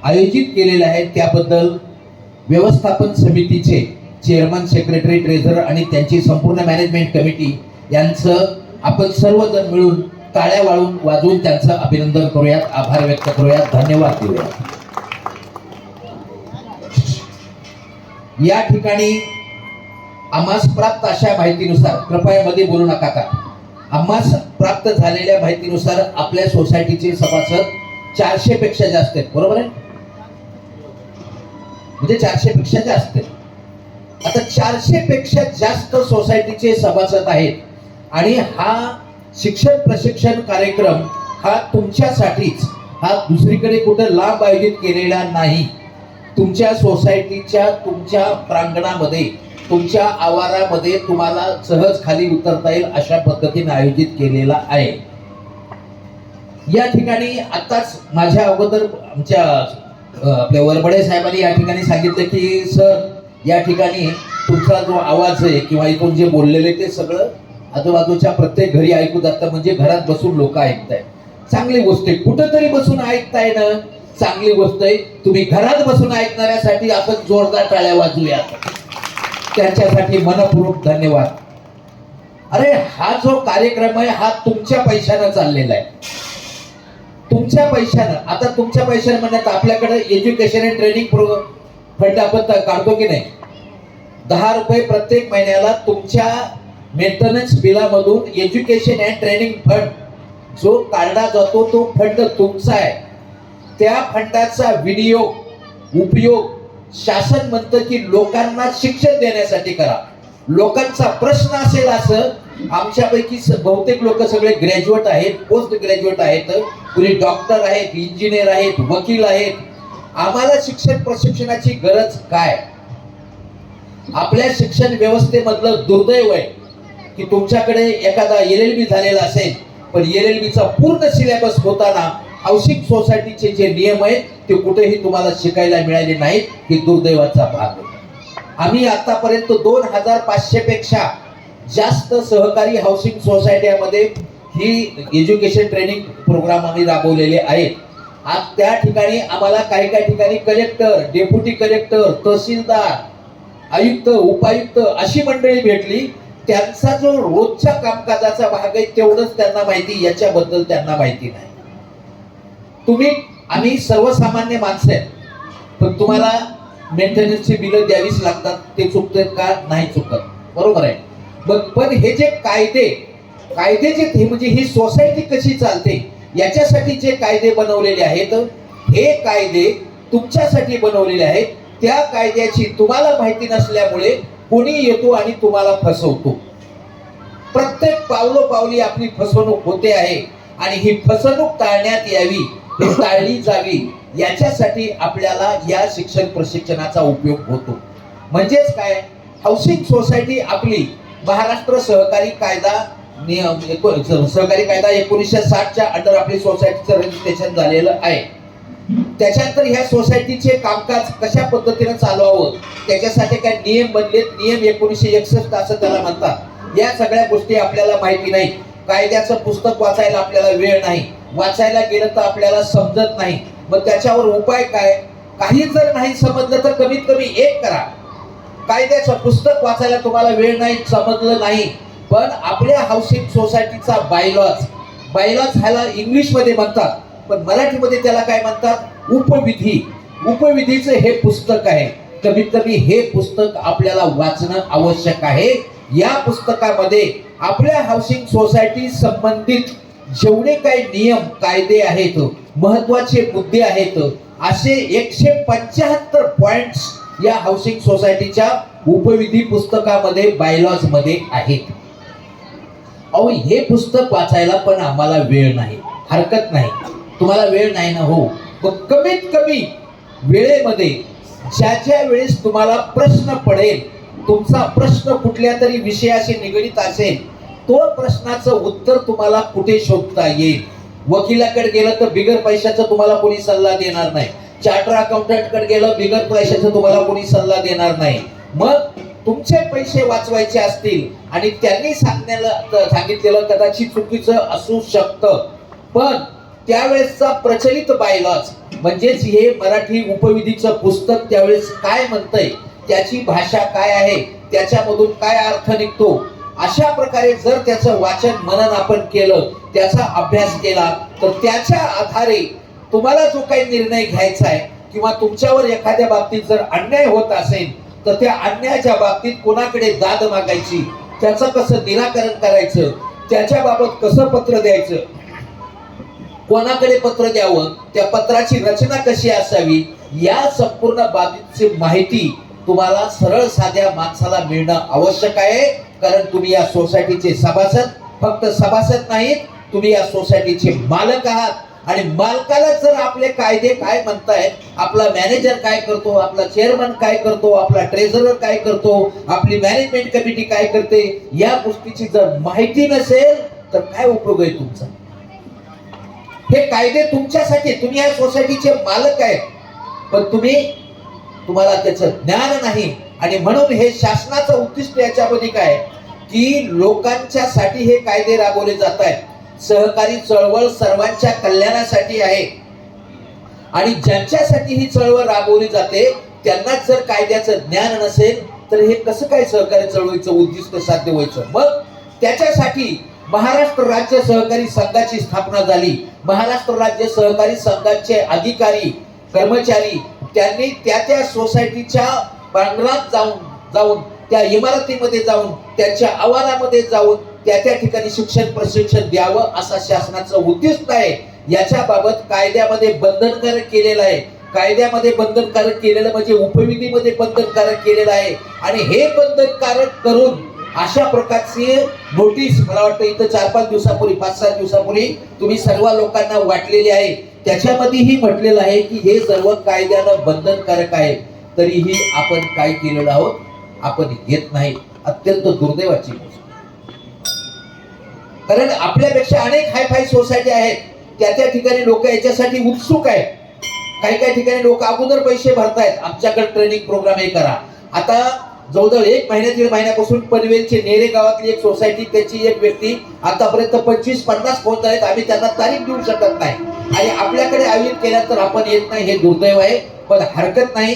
आयोजित केलेले आहेत त्याबद्दल व्यवस्थापन समितीचे चेअरमन, सेक्रेटरी, ट्रेझरर आणि त्यांची संपूर्ण मॅनेजमेंट कमिटी यांचं आपण सर्वजण मिळून टाळ्या वाजवून त्यांचं अभिनंदन करूयात, आभार व्यक्त करूयात, धन्यवाद देऊयात. या ठिकाणी आम्हास प्राप्त अशा माहितीनुसार, कृपया मध्ये बोलू नका का, आम्हास प्राप्त झालेल्या माहितीनुसार आपल्या सोसायटीचे सभासद 400 पेक्षा जास्त आहेत. बरोबर आहे? म्हणजे 400 पेक्षा जास्त आहेत. आता 400 पेक्षा जास्त सोसायटीचे सभासद आहेत आणि हा शिक्षण प्रशिक्षण कार्यक्रम हा तुमच्यासाठीच, हा दुसरीकडे कुठं लांब आयोजित केलेला नाही. तुमच्या सोसायटीच्या, तुमच्या प्रांगणामध्ये, तुमच्या आवारामध्ये तुम्हाला सहज खाली उतरता येईल अशा पद्धतीने आयोजित केलेला आहे. या ठिकाणी आताच माझ्या अगोदर आमच्या आपल्या वरबडे साहेबांनी या ठिकाणी सांगितलं की सर, या ठिकाणी तुमचा जो आवाज आहे किंवा इथून जे बोललेले ते सगळं आजूबाजूच्या प्रत्येक घरी ऐकू जातं, म्हणजे घरात बसून लोक ऐकताय. चांगली गोष्ट आहे. कुठंतरी बसून ऐकताय ना, चांगली गोष्ट आहे. तुम्ही घरात बसून ऐकणाऱ्यासाठी आपण जोरदार टाळ्या वाजूया, त्यांच्यासाठी मनपूर्वक धन्यवाद. अरे हा जो कार्यक्रम आहे हा तुमच्या पैशानं चाललेला आहे, तुमच्या पैशानं. आता तुमच्या पैशानं म्हणण्यात आपल्याकडे एज्युकेशन अँड ट्रेनिंग फंड आपण काढतो की नाही, 10 रुपये प्रत्येक महिन्याला तुमच्या मेंटेनन्स बिलामधून एज्युकेशन अँड ट्रेनिंग फंड जो काढला जातो तो फंड तुमचा आहे. त्या फंडाचा विनियोग, उपयोग शासन म्हणतं की लोकांना शिक्षण देण्यासाठी करा. लोकांचा प्रश्न असेल असं, आमच्यापैकी बहुतेक लोक सगळे ग्रॅज्युएट आहेत, पोस्ट ग्रॅज्युएट आहेत, कुणी डॉक्टर आहेत, इंजिनियर आहेत, वकील आहेत. आम्हाला शिक्षण प्रशिक्षणाची गरज काय? आपल्या शिक्षण व्यवस्थेमधलं दुर्दैव आहे की तुमच्याकडे एखादा LLB झालेला असेल, पण LLBचा पूर्ण सिलेबस होताना हाऊसिंग सोसायटीचे जे नियम आहेत ते कुठेही तुम्हाला शिकायला मिळाले नाहीत. ही दुर्दैवाचा भाग आहे. आम्ही आतापर्यंत 2500 पेक्षा जास्त सहकारी हाऊसिंग सोसायटीमध्ये ही एज्युकेशन ट्रेनिंग प्रोग्राम आम्ही राबवलेले आहेत. आज त्या ठिकाणी आम्हाला काही ठिकाणी कलेक्टर, डेप्युटी कलेक्टर, तहसीलदार, आयुक्त, उपायुक्त अशी मंडळी भेटली. त्यांचा जो रोजच्या कामकाजाचा भाग आहे तेवढंच त्यांना माहिती, याच्याबद्दल त्यांना माहिती नाही. आम्ही सर्वसामान्य माणसं आहेत, पण तुम्हाला मेंटेनन्सची बिलं द्यावीच लागतात. ते चुकतात का? नाही चुकत, बरोबर आहे. पण हे जे कायदे जे म्हणजे ही सोसायटी कशी चालते याच्यासाठी जे कायदे बनवलेले आहेत, हे कायदे तुमच्यासाठी बनवलेले आहेत. त्या कायद्याची तुम्हाला माहिती नसल्यामुळे कोणी येतो आणि तुम्हाला फसवतो. प्रत्येक पावलोपावली आपली फसवणूक होते आहे आणि ही फसवणूक टाळण्यात यावी, टाळली जावी, याच्यासाठी आपल्याला या शिक्षण प्रशिक्षणाचा उपयोग होतो. म्हणजेच काय, हाऊसिंग सोसायटी आपली महाराष्ट्र सहकारी कायदा 1960च्या अंडर आपली सोसायटीचं रजिस्ट्रेशन झालेलं आहे. त्याच्यानंतर ह्या सोसायटीचे कामकाज कशा पद्धतीने चालवावं त्याच्यासाठी काय नियम बनलेत, नियम 1961 असं त्याला म्हणतात. या सगळ्या गोष्टी आपल्याला माहिती नाही. कायद्याचं पुस्तक वाचायला आपल्याला वेळ नाही, वाचायला गेलं तर आपल्याला समजत नाही. मग त्याच्यावर उपाय काय? काही जर नाही समजलं तर कमीत कमी एक करा. कायद्याचं पुस्तक वाचायला तुम्हाला वेळ नाही, समजलं नाही, पण आपल्या हाऊसिंग सोसायटीचा बायलॉज ह्याला इंग्लिशमध्ये म्हणतात, पण मराठीमध्ये त्याला काय म्हणतात? उपविधी. उपविधीचं हे पुस्तक आहे. कमीत कमी हे पुस्तक आपल्याला वाचणं आवश्यक आहे. या पुस्तकामध्ये आपल्या हाऊसिंग सोसायटी संबंधित जेवढे काही नियम, कायदे आहेत, महत्वाचे मुद्दे आहेत, असे 175 पॉइंट्स या हाऊसिंग सोसायटीच्या उपविधी पुस्तकामध्ये, बायलॉज मध्ये आहेत. अहो, हे पुस्तक वाचायला पण आम्हाला वेळ नाही. हरकत नाही, तुम्हाला वेळ नाही ना, हो, पण कमीत कमी वेळेमध्ये ज्या वेळेस तुम्हाला प्रश्न पडेल, तुमचा प्रश्न कुठल्या तरी विषयाशी निगडीत असेल, तो प्रश्नाचं उत्तर तुम्हाला कुठे शोधता येईल. वकिलाकडे गेलं तर बिगर पैशाचं तुम्हाला कोणी सल्ला देणार नाही. चार्टर अकाउंटंटकडे गेलं, बिगर पैशाचं तुम्हाला कोणी सल्ला देणार नाही. मग तुमचे पैसे वाचवायचे असतील आणि त्यांनी सांगितलेलं कदाचित चुकीचं असू शकतं, पण त्यावेळेसचा प्रचलित बायलॉज म्हणजेच हे मराठी उपविधीचं पुस्तक त्यावेळेस काय म्हणतंय, त्याची भाषा काय आहे, त्याच्यामधून काय अर्थ निघतो, अशा प्रकारे जर त्याचं वाचन मनन आपण केलं, त्याचा अभ्यास केला, तर त्याच्या आधारे तुम्हाला जो काही निर्णय घ्यायचा आहे किंवा तुमच्यावर एखाद्या बाबतीत जर अन्याय होत असेल तर त्या अन्यायाच्या बाबतीत कोणाकडे दाद मागायची, त्याचं कसं निराकरण करायचं, त्याच्याबाबत कसं पत्र द्यायचं, कोणाकडे पत्र द्यावं, त्या पत्राची रचना कशी असावी, या संपूर्ण बाबीची माहिती तुम्हाला सरळ साध्या माणसाला मिळणं आवश्यक आहे. कारण तुम्ही या सोसायटीचे सभासद, फक्त सभासद नाहीत, तुम्ही या सोसायटीचे मालक आहात. आणि मालकाला जर आपले कायदे काय म्हणतायत, आपला मॅनेजर काय करतो, आपला चेअरमन काय करतो, आपला ट्रेझरर काय करतो, आपली मॅनेजमेंट कमिटी काय करते, या गोष्टीची जर माहिती नसेल तर काय उपयोग आहे तुमचा. हे कायदे तुमच्यासाठी, तुम्ही या सोसायटीचे मालक आहेत, पण तुम्हाला त्याचं ज्ञान नाही. आणि म्हणून हे शासनाचं उद्दिष्ट याच्यामध्ये काय की लोकांच्यासाठी हे कायदे राबवले जात आहेत. सहकारी चळवळ सर्वांच्या कल्याणासाठी आहे आणि ज्यांच्यासाठी ही चळवळ राबवली जाते त्यांनाच जर कायद्याचं ज्ञान नसेल तर हे कसं काय सहकारी चळवळीचं उद्दिष्ट साध्य व्हायचं. मग त्याच्यासाठी महाराष्ट्र राज्य सहकारी संघाची स्थापना झाली. महाराष्ट्र राज्य सहकारी संघाचे अधिकारी कर्मचारी त्यांनी त्या सोसायटीच्या प्रांगणात जाऊन त्या इमारतीमध्ये जाऊन त्यांच्या आवारामध्ये जाऊन त्या ठिकाणी शिक्षण प्रशिक्षण द्यावं असा शासनाचं उद्दिष्ट आहे. याच्याबाबत कायद्यामध्ये बंधनकारक केलेलं आहे. कायद्यामध्ये बंधनकारक केलेलं म्हणजे उपविधीमध्ये बंधनकारक केलेलं आहे. आणि हे बंधनकारक करून अशा प्रकारची नोटीस मला वाटतं इथं 4-5 दिवसापूर्वी 5-7 दिवसापूर्वी तुम्ही सर्व लोकांना वाटलेली आहे. त्याच्यामध्येही म्हटलेलं आहे की हे सर्व कायद्यानं बंधनकारक आहे, तरीही आपण काय केलेलं आहोत, आपण घेत नाही. अत्यंत दुर्दैवाची गोष्ट. कारण आपल्यापेक्षा अनेक हायफाय सोसायटी आहेत, त्या ठिकाणी लोक याच्यासाठी उत्सुक आहेत. काही ठिकाणी लोक अगोदर पैसे भरतायत, आमच्याकडे ट्रेनिंग प्रोग्राम हे करा. आता जवळजवळ 1 महिन्या 1.5 महिन्यापासून पनवेलची नेरे गावातली एक सोसायटी, त्याची एक व्यक्ती आतापर्यंत 25-50 फोन झालेत, आम्ही त्यांना तारीख देऊ शकत नाही आणि आपल्याकडे आयोजित केल्या तर आपण येत नाही. हे दुर्दैव आहे, पण हरकत नाही.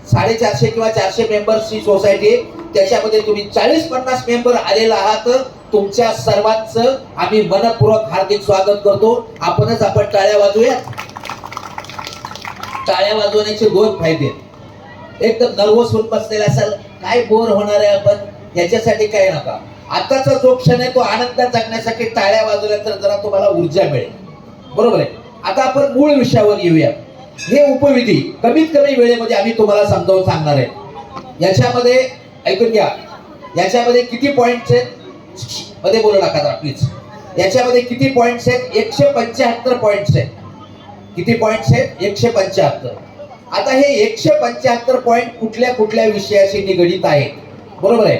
450 किंवा 400 मेंबर्सची सोसायटी, त्याच्यामध्ये तुम्ही 40-50 मेंबर आलेला आहात. तुमच्या सर्वांचं आम्ही मनपूर्वक हार्दिक स्वागत करतो. आपण टाळ्या वाजवूयात. टाळ्या वाजवण्याचे 2 फायदे. एकदम नर्वस होऊन बसलेला असाल, काय बोर होणार आहे आपण, याच्यासाठी काय नका. आताचा जो क्षण आहे तो आनंदात जगण्यासाठी टाळ्या वाजवल्या तर जरा तुम्हाला ऊर्जा मिळेल. बरोबर आहे. आता आपण मूळ विषयावर येऊया. हे उपविधी कमीत कमी वेळेमध्ये आम्ही तुम्हाला समजावून सांगणार आहे. याच्यामध्ये ऐकून घ्या, याच्यामध्ये किती पॉइंट्स आहेत, मध्ये बोलू नका जरा प्लीज. याच्यामध्ये किती पॉइंट्स आहेत, 175 पॉइंट्स आहेत. किती पॉइंट्स आहेत, 175. आता हे 175 पॉइंट कुठल्या कुठल्या विषयाशी निगडित आहेत, बरोबर आहे.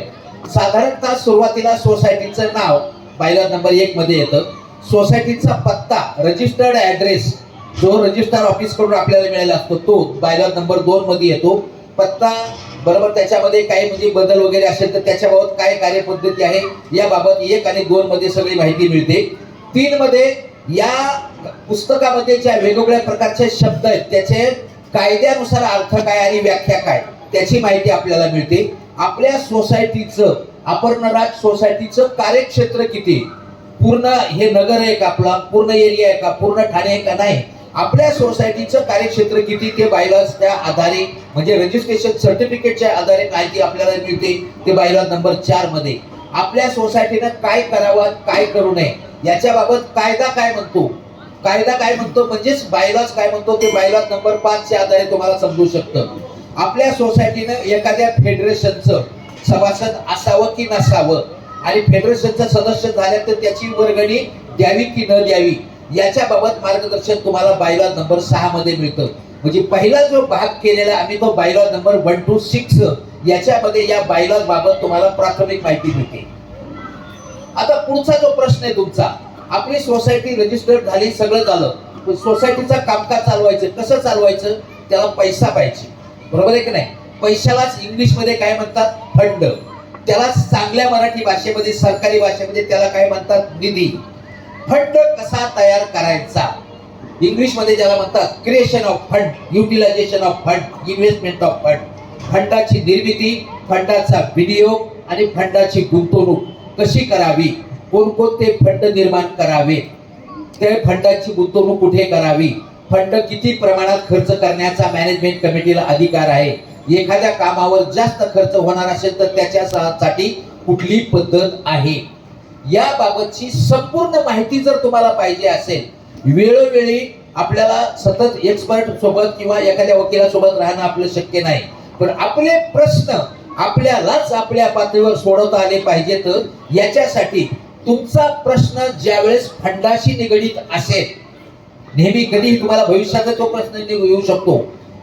साधारणतः सुरुवातीला सोसायटीचं नाव बायलॉ नंबर 1 मध्ये येतं. सोसायटीचा पत्ता, रजिस्टर्ड ऍड्रेस जो रजिस्ट्रार ऑफिस कडून आपल्याला मिळाला असतो तो बायलॉ नंबर 2 मध्ये येतो. पत्ता बरोबर, त्याच्यामध्ये काही म्हणजे बदल वगैरे असेल तर त्याच्याबाबत काय कार्यपद्धती आहे याबाबत 1 आणि 2 मध्ये सगळी माहिती मिळते. 3 मध्ये या पुस्तकामध्ये ज्या वेगवेगळ्या प्रकारचे शब्द आहेत त्याचे कायद्यानुसार अर्थ काय आणि व्याख्या काय त्याची माहिती आपल्याला मिळते. आपल्या सोसायटीचं, अपर्णराज सोसायटीचं कार्यक्षेत्र किती, पूर्ण हे नगर आहे का, आपला पूर्ण एरिया आहे का, पूर्ण ठाणे आहे का, नाही, आपल्या सोसायटीचं कार्यक्षेत्र किती ते बायलॉजच्या आधारे म्हणजे रजिस्ट्रेशन सर्टिफिकेटच्या आधारे माहिती आपल्याला मिळते. ते बायलॉ नंबर 4 मध्ये आपल्या सोसायटीनं काय करावं काय करू नये याच्याबाबत कायदा काय म्हणतो, कायदा काय म्हणतो म्हणजेच बायलॉज काय म्हणतो ते बायलॉ नंबर 5 च्या आधारे तुम्हाला समजू शकतं. आपल्या सोसायटीनं एखाद्या फेडरेशनचं सभासद असावं की नसावं आणि फेडरेशनचा सदस्य झाल्या तर त्याची वर्गणी द्यावी की न द्यावी याच्याबाबत मार्गदर्शन तुम्हाला बायलॉ नंबर 6 मध्ये मिळतं. म्हणजे पहिला जो भाग केलेला आम्ही तो बायलॉ नंबर 1 to 6 याच्यामध्ये या बायलॉज बाबत तुम्हाला प्राथमिक माहिती मिळते. आता पुढचा जो प्रश्न आहे तुमचा, आपली सोसायटी रजिस्टर्ड झाली, सगळं झालं, पण सोसायटीचं कामकाज चालवायचं कसं चालवायचं, त्याला पैसा पाहिजे, बरोबर आहे की नाही. पैशालाच इंग्लिश मध्ये काय म्हणतात, फंड. त्याला चांगल्या मराठी भाषेमध्ये सरकारी भाषेमध्ये त्याला काय म्हणतात, निधी. फंड कसा तयार करायचा, इंग्लिशमध्ये ज्याला म्हणतात creation of fund, utilization of fund, investment of fund, फंडाची निर्मिती, फंडाचा विनियोग आणि फंडाची गुंतवणूक कशी करावी, कोणकोणते फंड निर्माण करावे, त्या फंडाची गुंतवणूक कुठे करावी, फंड किती प्रमाणात खर्च करण्याचा मॅनेजमेंट कमिटीला अधिकार आहे, एखाद्या कामावर जास्त खर्च होणार असेल तर त्याच्यासाठी कुठली पद्धत आहे, याबाबतची संपूर्ण माहिती जर तुम्हाला पाहिजे असेल, वेळोवेळी आपल्याला सतत एक्सपर्ट सोबत किंवा एखाद्या वकिलासोबत राहणं आपलं शक्य नाही, पण आपले प्रश्न आपल्यालाच आपल्या पातळीवर सोडवता आले पाहिजेत. याच्यासाठी तुमचा प्रश्न ज्यावेळेस फंडाशी निगडीत असेल, नेहमी कधी तुम्हाला भविष्यात तो प्रश्न येऊ शकतो,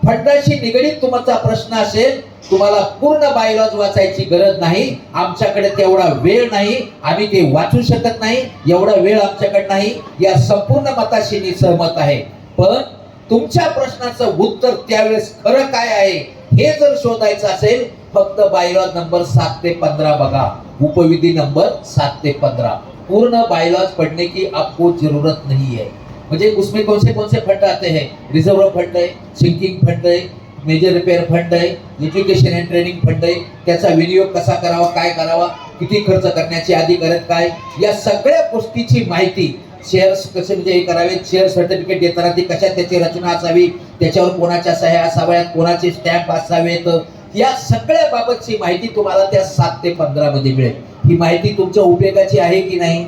फंडाशी निगडीत तुमचा प्रश्न असेल, तुम्हाला पूर्ण बायलॉज वाचायची गरज नाही, आमच्याकडे तेवढा वेळ नाही, आम्ही ते वाचू शकत नाही, एवढा वेळ आमच्याकडे नाही, या संपूर्ण मताशी मी सहमत आहे. पण तुमच्या प्रश्नाचं उत्तर त्यावेळेस खरं काय आहे हे जर शोधायचं असेल, फक्त बायलॉज नंबर 7 ते 15 बघा, उपविधी नंबर 7 ते 15. पूर्ण बायलॉज पढ़ने की आपको जरूरत नहीं है. म्हणजे उसमें कौन से फंड आते हैं, रिजर्व फंड है, सिंकिंग फंड है, मेजर रिपेयर फंड आहे, एज्युकेशन अँड ट्रेनिंग फंड आहे, त्याचा विनियोग कसा करावा, काय करावा, किती खर्च करण्याची अधिकार काय, या सगळ्या गोष्टीची माहिती, शेअर्स कसे म्हणजे हे करावे, शेअर सर्टिफिकेट देताना ती कशा त्याची रचना असावी, त्याच्यावर कोणाच्या सह्या असाव्यात, कोणाचे स्टॅम्प असावेत, या सगळ्या बाबतची माहिती तुम्हाला त्या 7 ते 15 मध्ये मिळेल. ही माहिती तुमच्या उपयोगाची आहे की नाही,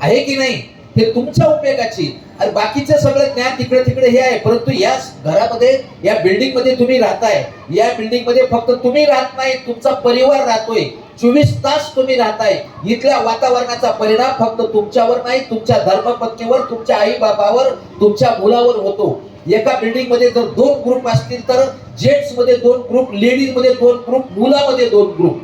आहे की नाही, हे तुमच्या उपयोगाची. आणि बाकीचं सगळं ज्ञान तिकडे तिकडे हे आहे, परंतु या घरामध्ये, या बिल्डिंग मध्ये तुम्ही राहताय, या बिल्डिंग मध्ये फक्त तुम्ही राहत नाही, तुमचा परिवार राहतोय, 24 तास तुम्ही राहताय. इथल्या वातावरणाचा परिणाम फक्त तुमच्यावर नाही, तुमच्या धर्मपत्नीवर, तुमच्या आई बाबावर, तुमच्या मुलावर होतो. एका बिल्डिंग मध्ये जर 2 ग्रुप असतील तर जेंट्स मध्ये 2 ग्रुप, लेडीज मध्ये 2 ग्रुप, मुलामध्ये 2 ग्रुप,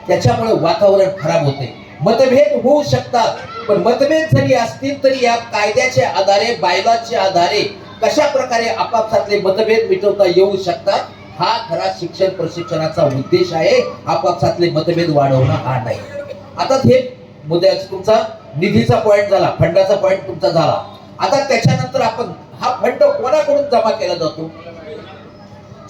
त्याच्यामुळे वातावरण खराब होते. मतभेद होऊ शकतात, पण मतभेद जरी असतील तरी या कायद्याच्या आधारे, बायलॉजच्या आधारे कशा प्रकारे आपापसातले मतभेद मिटवता येऊ शकतात, हा खरा शिक्षण प्रशिक्षणाचा उद्देश आहे. आपापसातले मतभेद वाढवणं हा नाही. आता हे मुद्द्याचा तुमचा निधीचा पॉइंट झाला, फंडाचा पॉइंट तुमचा झाला. आता त्याच्यानंतर आपण हा फंड कोणाकडून जमा केला जातो,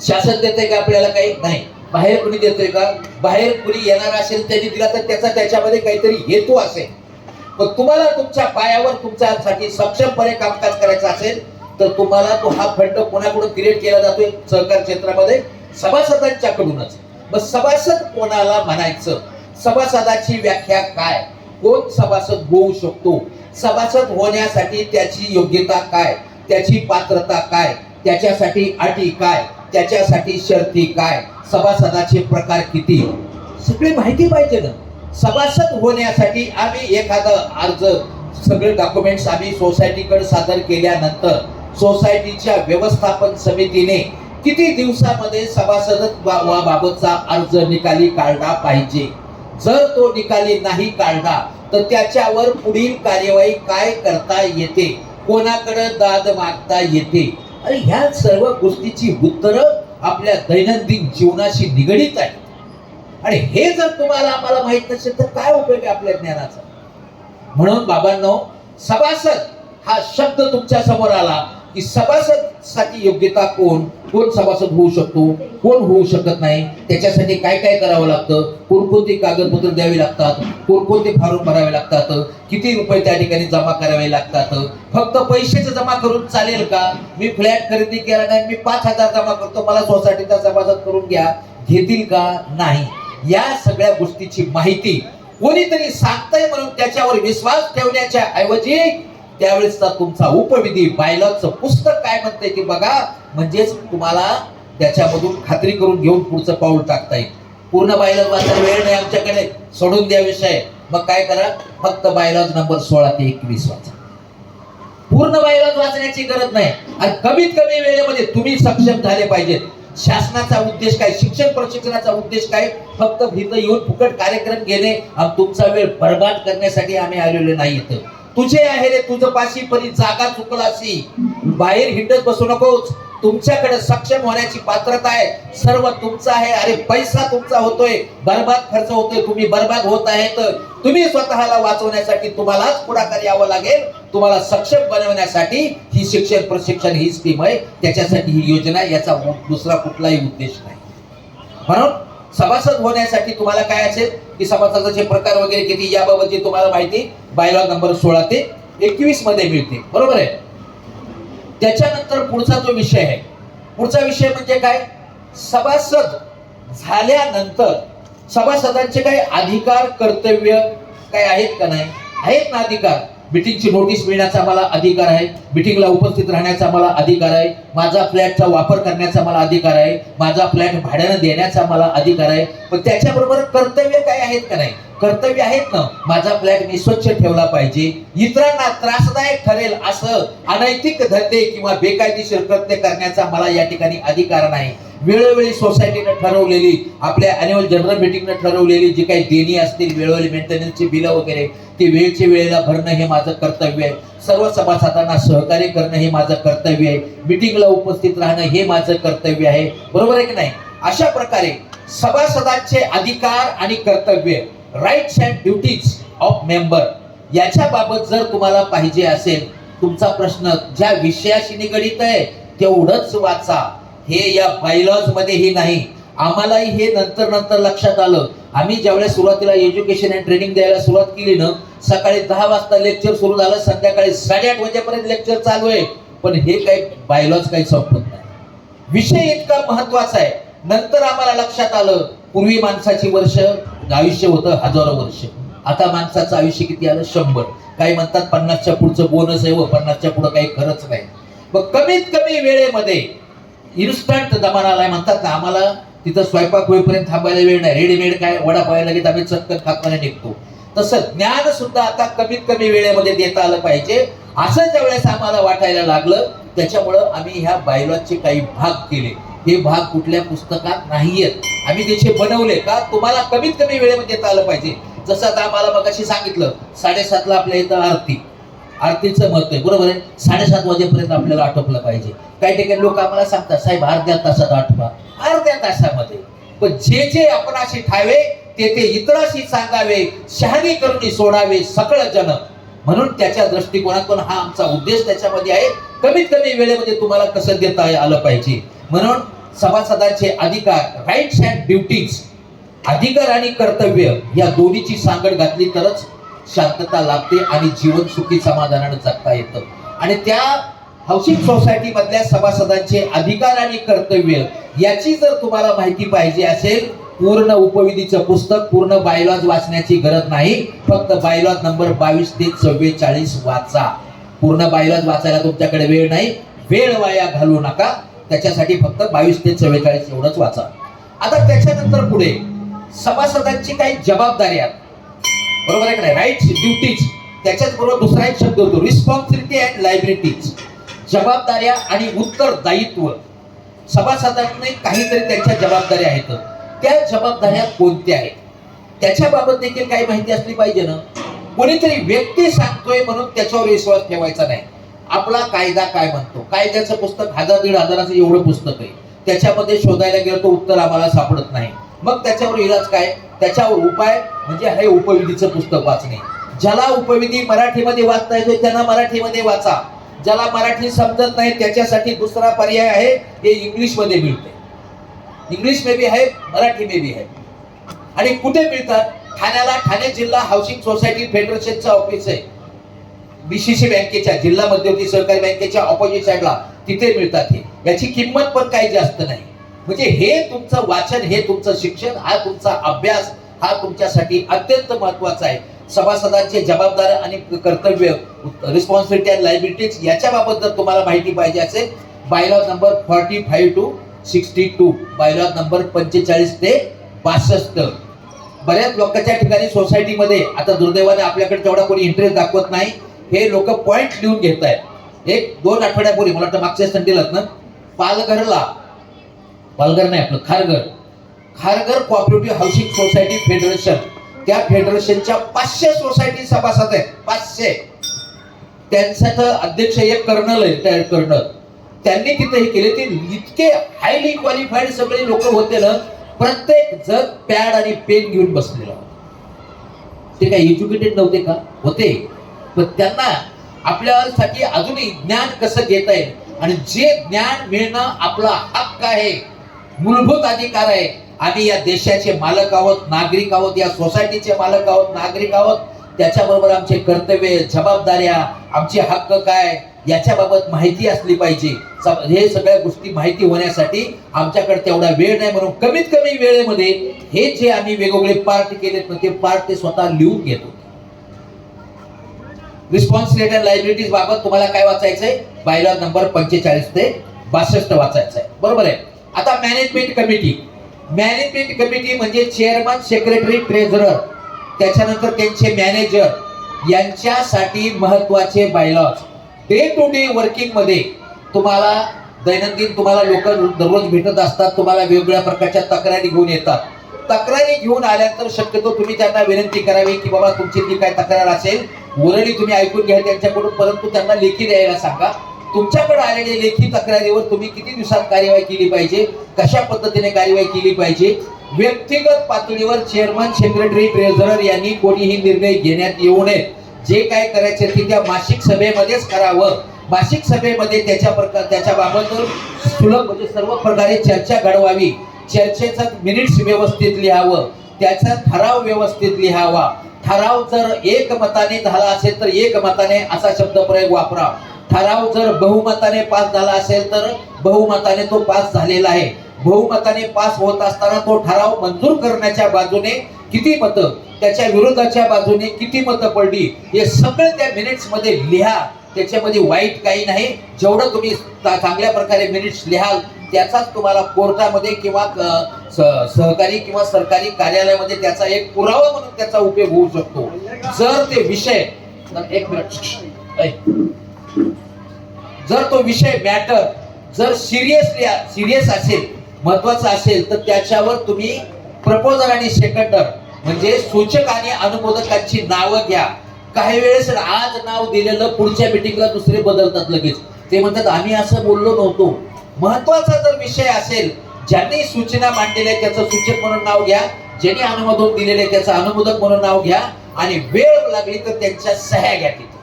शासन देते का आपल्याला, काही नाही, बाहेर कुणी देतोय का, बाहेर कुणी येणार असेल त्यांनी दिला तर त्याच्यामध्ये काहीतरी हेतू असेल. पण तुम्हाला तुमच्या पायावर तुमच्यासाठी सक्षमपणे कामकाज करायचं असेल तर तुम्हाला तो हा फंड कोणाकडून क्रिएट केला जातोय, सहकार क्षेत्रामध्ये सभासदांच्याकडूनच. मग सभासद कोणाला म्हणायचं, सभासदाची व्याख्या काय, कोण सभासद होऊ शकतो, सभासद होण्यासाठी त्याची योग्यता काय, त्याची पात्रता काय, त्याच्यासाठी अटी काय, त्याच्यासाठी शर्ती काय, सभासदाचे प्रकार किती, सगळी माहिती पाहिजे ना. सभासद होण्यासाठी आम्ही एखादा अर्ज, सगळे डॉक्युमेंट्स आम्ही सोसायटीकडे सादर केल्यानंतर सोसायटीच्या व्यवस्थापन समितीने किती दिवसामध्ये सभासदत्वाबाबतचा अर्ज निकाली काढला पाहिजे. जर तो निकाली नाही काढला तर त्याच्यावर पुढील कार्यवाही काय करता येते, कोणाकडे दाद मागता येते. आणि ह्या सर्व गोष्टीची उत्तरं आपल्या दैनंदिन जीवनाशी निगडीत आहे. आणि हे जर तुम्हाला आम्हाला माहित नसेल तर काय उपयोग आहे आपल्या ज्ञानाचा. म्हणून बाबांनो, सभासद हा शब्द तुमच्या समोर आला की सभासद साठी योग्यता कोण सभासद होऊ शकतो, कोण होऊ शकत नाही, त्याच्यासाठी काय काय करावं लागतं, कोणकोणती कागदपत्र द्यावी लागतात, कोणकोणते फॉर्म भरावे लागतात, किती रुपये त्या ठिकाणी जमा करावे लागतात. फक्त पैशाचं जमा करून चालेल का, मी फ्लॅट खरेदी केला नाही, मी 5,000 जमा करतो, मला सोसायटीचा सभासद करून घ्या, घेतील का, नाही. या सगळ्या गोष्टीची माहिती कोणीतरी सांगताय म्हणून त्याच्यावर विश्वास ठेवण्याच्या ऐवजी त्यावेळेसचा तुमचा उपविधी बायलॉजचं पुस्तक काय म्हणते की बघा, म्हणजेच तुम्हाला त्याच्यामधून खात्री करून घेऊन पुढचं पाऊल टाकता येईल. पूर्ण बायलॉज वाचायला वेळ नाही आमच्याकडे, सोडून द्या विषय. मग काय करा, फक्त बायलॉज नंबर 16 ते 21 वाचा. पूर्ण बायलॉज वाचण्याची गरज नाही. आणि कमीत कमी वेळेमध्ये तुम्ही सक्षम झाले पाहिजेत. शासनाचा उद्देश काय, शिक्षण प्रशिक्षणाचा उद्देश काय, फक्त इथं येऊन फुकट कार्यक्रम घेणे आणि तुमचा वेळ बर्बाद करण्यासाठी आम्ही आलेलो नाही. इथं तुझे आहे रे, तुझं पाशी परी जागा चुकलासी, बाहेर हिंडत बसू नकोच. तुमच्याकडे सक्षम होण्याची पात्रता आहे, सर्व तुमचं आहे. अरे पैसा तुमचा होतोय, बर्बाद खर्च होतोय, तुम्ही बर्बाद होत आहे, तर तुम्ही स्वतःला वाचवण्यासाठी तुम्हालाच पुढाकार यावं लागेल. तुम्हाला सक्षम बनवण्यासाठी ही शिक्षण प्रशिक्षण ही स्कीम आहे, त्याच्यासाठी ही योजना, याचा दुसरा कुठलाही उद्देश नाही. म्हणून सभासद होण्यासाठी तुम्हाला काय असेल की सभासदाचे प्रकार वगैरे किती याबाबतची तुम्हाला माहिती बायलॉ नंबर 16 ते 21 मध्ये मिळते, बरोबर आहे. त्याच्यानंतर पुढचा जो विषय आहे, पुढचा विषय म्हणजे काय, सभासद झाल्यानंतर सभासदांचे काही अधिकार कर्तव्य काय आहेत का नाही, आहेत ना अधिकार. मीटिंगची नोटीस मिळण्याचा मला अधिकार आहे, मीटिंगला उपस्थित राहण्याचा मला अधिकार आहे, माझा फ्लॅटचा वापर करण्याचा मला अधिकार आहे, माझा फ्लॅट भाड्यानं देण्याचा मला अधिकार आहे. पण त्याच्याबरोबर कर्तव्य काय आहेत का नाही, कर्तव्य आहेत ना. माझा फ्लॅट मी स्वच्छ ठेवला पाहिजे, इतरांना त्रासदायक ठरेल असं अनैतिक धंदे किंवा बेकायदेशीर कृत्य करण्याचा मला या ठिकाणी अधिकार नाही. वेळोवेळी सोसायटीनं ठरवलेली, आपल्या अॅन्युअल जनरल मीटिंगनं ठरवलेली जी काही देणी असतील, वेळोवेळी मेंटेनन्सची बिलं वगैरे, ते वेळच्या वेळेला भरणं हे माझं कर्तव्य आहे. सर्व सभासदांना सहकार्य करणं हे माझं कर्तव्य आहे. मीटिंगला उपस्थित राहणं हे माझं कर्तव्य आहे, बरोबर आहे की नाही. अशा प्रकारे सभासदांचे अधिकार आणि कर्तव्य, rights and duties of member, याच्या बाबत जर तुम्हाला पाहिजे असेल, तुमचा प्रश्न ज्या विषयाशी निगडित आहे तेवढंच वाचा. हे या बायलॉज मध्येही नाही. आम्हालाही हे नंतर लक्षात आलं. आम्ही ज्यावेळेस सुरुवातीला एज्युकेशन अँड ट्रेनिंग द्यायला सुरुवात केली ना, सकाळी 10 वाजता लेक्चर सुरू झालं, संध्याकाळी 8:30 वाजेपर्यंत लेक्चर चालू आहे, पण हे काही बायलॉज काही संपत नाही. विषय इतका महत्वाचा आहे. नंतर आम्हाला लक्षात आलं, पूर्वी माणसाची वर्ष आयुष्य होतं 1000 वर्ष, आता माणसाचं आयुष्य किती आलं 100. काही म्हणतात 50च्या पुढचं बोनस आहे व 50च्या पुढं काही खरंच नाही. मग कमीत कमी वेळेमध्ये इन्स्टंट जमाना आलाय म्हणतात ना, आम्हाला तिथं स्वयंपाक होईपर्यंत थांबायला वेळ नाही, रेडीमेड काय वडापाव लगेच आम्ही चटकन खाताना निघतो. तसं ज्ञान सुद्धा आता कमीत कमी वेळेमध्ये देता आलं पाहिजे, असं ज्यावेळेस आम्हाला वाटायला लागलं, त्याच्यामुळं आम्ही ह्या बायलॉजचे काही भाग केले. हे भाग कुठल्या पुस्तकात नाहीयेत, आम्ही त्याचे बनवले का तुम्हाला कमीत कमी वेळेमध्ये देता आलं पाहिजे. जसं आता आम्हाला मगाशी सांगितलं 7:30 आपल्या इथं आरतीचं महत्व आहे, बरोबर आहे. 7:30 वाजेपर्यंत आपल्याला आटोपलं पाहिजे. काही ठिकाणी लोक आम्हाला सांगतात साहेब अर्ध्या तासात आठवा, अर्ध्या तासामध्ये. पण जे जे आपण अशी ठावे ते इतराशी सांगावे, शहाणी करून सोडावे सकळ जन. म्हणून त्याच्या दृष्टिकोनातून हा आमचा उद्देश त्याच्यामध्ये आहे, कमीत कमी वेळेमध्ये तुम्हाला कसं देता आलं पाहिजे. म्हणून सभासदांचे अधिकार, राईट्स अँड ड्युटीज, अधिकार आणि कर्तव्य या दोन्हीची सांगड घातली तरच शांतता लाभते आणि जीवन सुखी समाधानाने जगता येतं. आणि त्या हाऊसिंग सोसायटी मधल्या सभासदांचे अधिकार आणि कर्तव्य याची जर तुम्हाला माहिती पाहिजे असेल, पूर्ण उपविधीचं पुस्तक, पूर्ण बायलॉज वाचण्याची गरज नाही. फक्त बायलॉज नंबर 22 ते 44 वाचा. पूर्ण बायलॉज वाचायला तुमच्याकडे वेळ नाही, वेळ वाया घालवू नका. त्याच्यासाठी फक्त 22 ते 44 एवढंच वाचा. आता त्याच्यानंतर पुढे सभासदांची काही जबाबदाऱ्या, बरोबर आहे का नाही, राईट्स ड्युटीज, त्याच्याच बरोबर दुसरा एक शब्द होतो रिस्पॉन्सिबिलिटी अँड लायबिलिटीज. जबाबदाऱ्या आणि उत्तरदायित्व. सभासदांनी काहीतरी त्यांच्या जबाबदाऱ्या आहेत, त्या जबाबदाऱ्या कोणत्या आहेत त्याच्याबाबत देखील काही माहिती असली पाहिजे ना. कोणीतरी व्यक्ती सांगतोय म्हणून त्याच्यावर विश्वास ठेवायचा नाही. आपला कायदा काय म्हणतो, कायद्याचं पुस्तक 1000-1500 एवढं पुस्तक आहे, त्याच्यामध्ये शोधायला गेलो तर उत्तर आम्हाला सापडत नाही. मग त्याच्यावर इलाज काय, त्याच्यावर उपाय म्हणजे हे उपविधीचं पुस्तक वाचणे. ज्याला उपविधी मराठीमध्ये वाचता येतो त्यांना मराठीमध्ये वाचा. ज्याला मराठी समजत नाही त्याच्यासाठी दुसरा पर्याय आहे, हे इंग्लिश मध्ये मिळते. इंग्लिश में भी है, मराठी में भी है. आणि कुठे मिळतात, ठाण्याला ठाणे जिल्हा हाऊसिंग सोसायटी फेडरेशनचं ऑफिस आहे, बीसीसी बँकेच्या, जिल्हा मध्यवर्ती सहकारी बँकेच्या ऑपोजिट साईडला, तिथे मिळतात. हे याची किंमत पण काही जास्त नाही. म्हणजे हे तुमचं वाचन, हे तुमचं शिक्षण, हा तुमचा अभ्यास, हा तुमच्यासाठी अत्यंत महत्वाचा आहे. सभासदांचे जबाबदार आणि कर्तव्य, रिस्पॉन्सिबिलिटी अँड लायबिलिटीज याच्याबाबत जर तुम्हाला माहिती पाहिजे असेल, bylaws number 45 to 62, bylaws number 45 ते 62. बऱ्याच लोकांच्या ठिकाणी सोसायटीमध्ये आता दुर्दैवाने आपल्याकडे तेवढा कोणी इंटरेस्ट दाखवत नाही. हे लोक पॉइंट लिहून घेत आहेत. 1-2 आठवड्यापूर्वी मला वाटतं मागच्या संडेलाच ना, पालघर नाही आपलं Kharghar cooperative housing society federation, त्या फेडरेशनच्या 500 सोसायटी सभासद आहेत. 500. त्यांचं अध्यक्ष एक कर्नल आहे, रिटायर्ड कर्नल. त्यांनी तिथे हे केले. ते इतके हायली क्वालिफाईड सगळे लोक होते ना, प्रत्येक जण पॅड आणि पेन घेऊन बसलेला. ते काय एज्युकेटेड नव्हते का? होते. पण त्यांना आपल्यासाठी अजूनही ज्ञान कसं घेता येईल आणि जे ज्ञान मिळणं आपला हक्क आहे, मूलभूत अधिकार आहे. आम्ही या देशाचे मालक आहोत, नागरिक आहोत, या सोसायटीचे मालक आहोत, नागरिक आहोत. त्याच्याबरोबर आमचे कर्तव्य, जबाबदाऱ्या, आमचे हक्क काय याच्याबाबत माहिती असली पाहिजे. हे सगळ्या गोष्टी माहिती होण्यासाठी आमच्याकडे तेवढा वेळ नाही, म्हणून कमीत कमी वेळेमध्ये हे जे आम्ही वेगवेगळे पार्ट केलेत ना, ते पार्ट ते स्वतः लिहून घेतो. रिस्पॉन्सिबिलिटी अँड लायबिलिटीज बाबत तुम्हाला काय वाचायचंय? बायलॉ नंबर 45 ते 62 वाचायचंय. बरोबर आहे. आता मॅनेजमेंट कमिटी. मॅनेजमेंट कमिटी म्हणजे चेअरमन, सेक्रेटरी, ट्रेझरर, त्याच्यानंतर त्यांचे मॅनेजर यांच्यासाठी महत्वाचे bylaws. Day to day working मध्ये तुम्हाला दैनंदिन तुम्हाला लोक दररोज भेटत असतात, तुम्हाला वेगवेगळ्या प्रकारच्या तक्रारी घेऊन येतात. तक्रारी घेऊन आल्यानंतर शक्यतो तुम्ही त्यांना विनंती करावी की बाबा तुमची जी काय तक्रार असेल ओरली तुम्ही ऐकून घ्या त्यांच्याकडून, परंतु त्यांना लेखी द्यायला सांगा. तुमच्याकडे आलेल्या लेखी तक्रारीवर तुम्ही किती दिवसात कार्यवाही केली पाहिजे, कशा पद्धतीने कार्यवाही केली पाहिजे. व्यक्तिगत पातळीवर चेअरमन, सेक्रेटरी, ट्रेझरर यांनी कोणीही निर्णय घेण्यात येऊ नये. जे काय करायचे ते त्या मासिक सभेमध्येच करावं. मासिक सभेमध्ये त्याच्याबाबत सुलभ म्हणजे सर्व प्रकारे चर्चा घडवावी. चर्चेचं मिनिट्स व्यवस्थित लिहावं, त्याचा ठराव व्यवस्थित लिहावा. ठराव जर एकमताने झाला असेल तर एकमताने असा शब्दप्रयोग वापरा. ठराव जर बहुमताने पास झाला असेल तर बहुमताने तो पास झालेला आहे. बहुमताने पास होत असताना तो ठराव मंजूर करण्याच्या बाजूने किती मतं, त्याच्या विरोधाच्या बाजूने किती मतं पडली, हे सगळं त्या मिनिट्स मध्ये लिहा. त्याच्यामध्ये वाईट काही नाही. जेवढं तुम्ही चांगल्या प्रकारे मिनिट्स लिहाल त्याचाच तुम्हाला कोर्टामध्ये किंवा सहकारी किंवा सरकारी कार्यालयामध्ये त्याचा एक पुरावा म्हणून त्याचा उपयोग होऊ शकतो. जर ते विषय एक मिनिट जर तो विषय मॅटर जर सिरियस असेल, महत्वाचा असेल, तर त्याच्यावर तुम्ही प्रपोजर आणि सेकंडर म्हणजे सूचक आणि अनुमोदकांची नावं घ्या. काही वेळेस आज नाव दिलेलं पुढच्या मीटिंगला दुसरे बदलतात लगेच. ते म्हणतात आम्ही असं बोललो नव्हतो. महत्वाचा जर विषय असेल, ज्यांनी सूचना मांडलेल्या त्याचं सूचक म्हणून नाव घ्या, ज्यांनी अनुमोदन दिलेले त्याचं अनुमोदक म्हणून नाव घ्या आणि वेळ लागली तर त्यांच्या सह्या घ्या तिथे,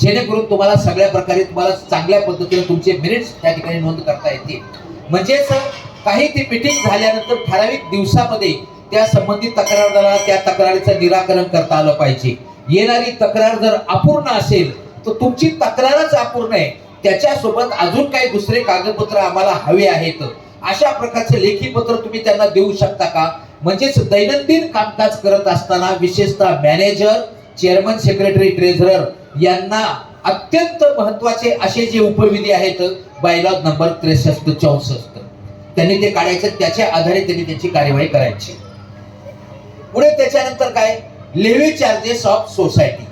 जेणेकरून तुम्हाला सगळ्या प्रकारे तुम्हाला चांगल्या पद्धतीने तुमचे मिनिट्स त्या ठिकाणी नोंद करता येतील. म्हणजेच काही ती मीटिंग झाल्यानंतर ठराविक दिवसामध्ये त्या संबंधित तक्रारदाराला त्या तक्रारीचं निराकरण करता आलं पाहिजे. येणारी तक्रार जर अपूर्ण असेल तर तुमची तक्रारच अपूर्ण आहे, त्याच्यासोबत अजून काही दुसरे कागदपत्र आम्हाला हवे आहेत, अशा प्रकारचे लेखी पत्र तुम्ही त्यांना देऊ शकता का? म्हणजेच दैनंदिन कामकाज करत असताना विशेषतः मॅनेजर, चेअरमन, सेक्रेटरी, ट्रेझरर यांना अत्यंत महत्वाचे असे जे उपविधी आहेत बायलॉ नंबर 63-64 त्यांनी ते काढायचे. त्याच्या आधारे त्यांनी त्याची कार्यवाही करायची. पुढे त्याच्यानंतर काय? Levy charges of society.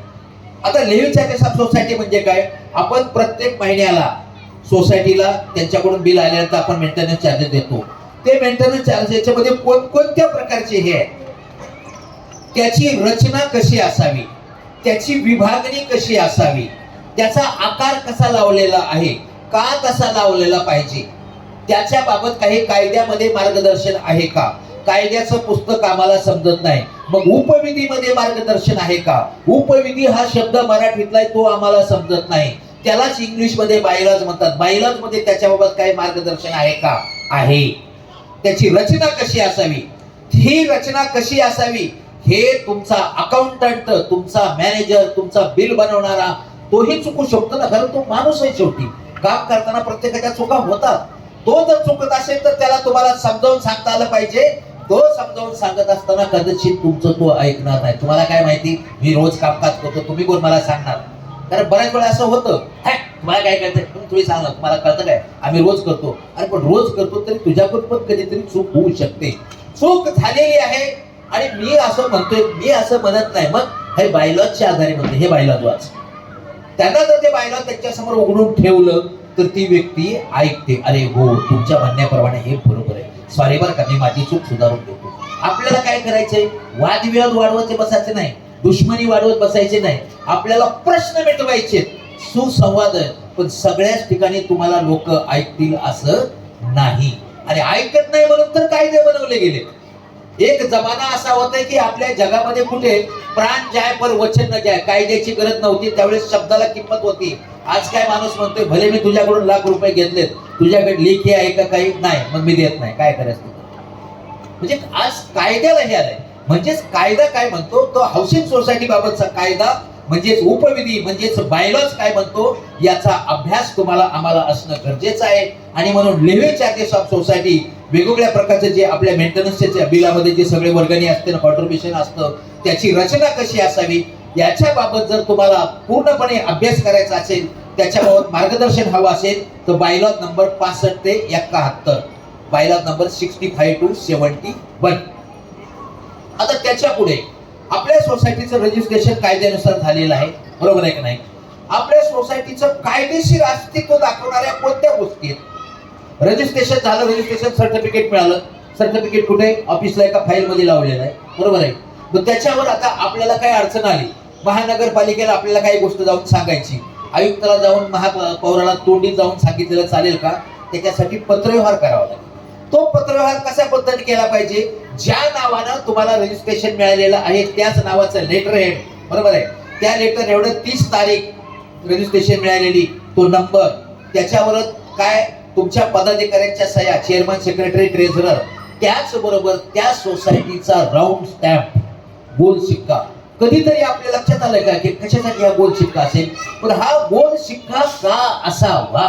आता लेव्ही चार्जेस ऑफ सोसायटी म्हणजे काय? आपण प्रत्येक महिन्याला सोसायटीला त्यांच्याकडून बिल आल्यानंतर आपण मेंटेनन्स चार्जेस देतो. ते मेंटेनन्स चार्जेसच्या मध्ये कोणकोणत्या प्रकारचे हे आहे, त्याची रचना कशी असावी, त्याची विभागणी कशी असावी, त्याचा आकार कसा लावलेला आहे, का तसा लावलेला पाहिजे, त्याच्या बाबत काही कायद्यामध्ये मार्गदर्शन आहे का? कायद्याचं पुस्तक आम्हाला समजत नाही, मग उपविधीमध्ये मार्गदर्शन आहे का? उपविधी हा शब्द मराठीतला आहे तो आम्हाला समजत नाही, त्यालाच इंग्लिश मध्ये बायलॉज म्हणतात. बायलॉज मध्ये त्याच्याबाबत काही मार्गदर्शन आहे का? आहे. त्याची रचना कशी असावी, ही रचना कशी असावी हे तुमचा अकाउंटंट, तुमचा मॅनेजर, तुमचा बिल बनवणारा तोही चुकू शकतो ना, कारण तो माणूस आहे. शेवटी काम करताना प्रत्येकाच्या चुका होतात. तो जर चुकत असेल तर त्याला तुम्हाला समजावून सांगता आलं पाहिजे. तो समजावून सांगत असताना कदाचित तुमचं तो ऐकणार नाही. तुम्हाला काय माहिती, मी रोज कामकाज करतो, तुम्ही कोण मला सांगणार? कारण बऱ्याच वेळा असं होतं, तुम्हाला काय कळतं, तुम्ही सांगा, तुम्हाला कळतं काय? आम्ही रोज करतो. अरे पण रोज करतो तरी तुझ्याकडून पण कधीतरी चूक होऊ शकते. चूक झालेली आहे आणि मी असं म्हणतोय, मी असं म्हणत नाही. मग हे बायलॉजच्या आधारे म्हणते, हे बायलॉज वाच. त्यांना जर ते बायलॉज त्याच्यासमोर उघडून ठेवलं तर ती व्यक्ती ऐकते, अरे हो तुमच्या म्हणण्याप्रमाणे हे बरोबर आहे, सॉरी बरं का, मी माझी चूक सुधारून देतो. आपल्याला काय करायचंय? वादविवाद वाढवायचे बसायचे नाही, दुश्मनी वाढवत बसायचे नाही. आपल्याला प्रश्न मिटवायचे, सुसंवाद पण सगळ्याच ठिकाणी तुम्हाला लोक ऐकतील असं नाही. आणि ऐकत नाही म्हणून तर कायदे बनवले गेले. एक जमाना असा होता की आपल्या जगामध्ये कुठे प्राण जाय पर वचन न जाय, कायद्याची गरज नव्हती. त्यावेळेस शब्दाला किंमत होती. आज काय माणूस म्हणतोय, भले मी तुझ्याकडून ₹1,00,000 घेतलेत, तुझ्याकडे लेखी आहे का काही नाही, मग मी देत नाही, काय करायचं. म्हणजे आज कायद्याला हे आलंय. म्हणजेच कायदा काय म्हणतो, तो हाऊसिंग सोसायटी बाबतचा कायदा म्हणजेच उपविधी म्हणजेच बायलॉज काय म्हणतो, याचा अभ्यास तुम्हाला आम्हाला असणं गरजेचं आहे. आणि म्हणून लिव्हिंग चार्जेस ऑफ सोसायटी, वेगवेगळ्या प्रकारचे जे आपल्या मेंटेनन्सच्या बिलामध्ये जे सगळे वर्गणी असते ना, कॉन्ट्रिब्युशन असतं, त्याची रचना कशी असावी याच्या बाबत जर तुम्हाला पूर्णपणे अभ्यास करायचा असेल, त्याच्याबाबत मार्गदर्शन हवं असेल, तर बायलॉज नंबर 65 ते 71, बायलॉज नंबर 65 to 71. आता त्याच्या पुढे आपल्या सोसायटीचं रजिस्ट्रेशन कायद्यानुसार झालेलं आहे, बरोबर आहे की नाही. आपल्या सोसायटीचं कायदेशीर अस्तित्व दाखवणाऱ्या कोणत्या गोष्टी आहेत. रजिस्ट्रेशन झालं, रजिस्ट्रेशन सर्टिफिकेट मिळालं. सर्टिफिकेट कुठे, ऑफिसला एका फाईल मध्ये लावलेलं आहे, बरोबर आहे. मग त्याच्यावर आता आपल्याला काय अडचण आली, महानगरपालिकेला आपल्याला काही गोष्ट जाऊन सांगायची, आयुक्ताला जाऊन महापौराला तोंडी जाऊन सांगितलेलं चालेल का, त्याच्यासाठी पत्रव्यवहार करावा लागेल. तो पत्रव्यवहार कशा पद्धतीने केला पाहिजे, ज्या नावानं तुम्हाला रजिस्ट्रेशन मिळालेलं आहे त्याच नावाचं लेटर हेड, बरोबर आहे, त्या लेटर एवढं 30 तारीख रजिस्ट्रेशन मिळालेली, तो नंबर, त्याच्यावरच काय तुमच्या पदाधिकाऱ्यांच्या सह्या, चेअरमन, सेक्रेटरी, ट्रेझरर, त्याचबरोबर त्या सोसायटीचा राऊंड स्टॅम्प, गोल शिक्का. कधीतरी आपल्या लक्षात आलं का की कशासाठी हा गोल शिक्का असेल, पण हा गोल शिक्का का असावा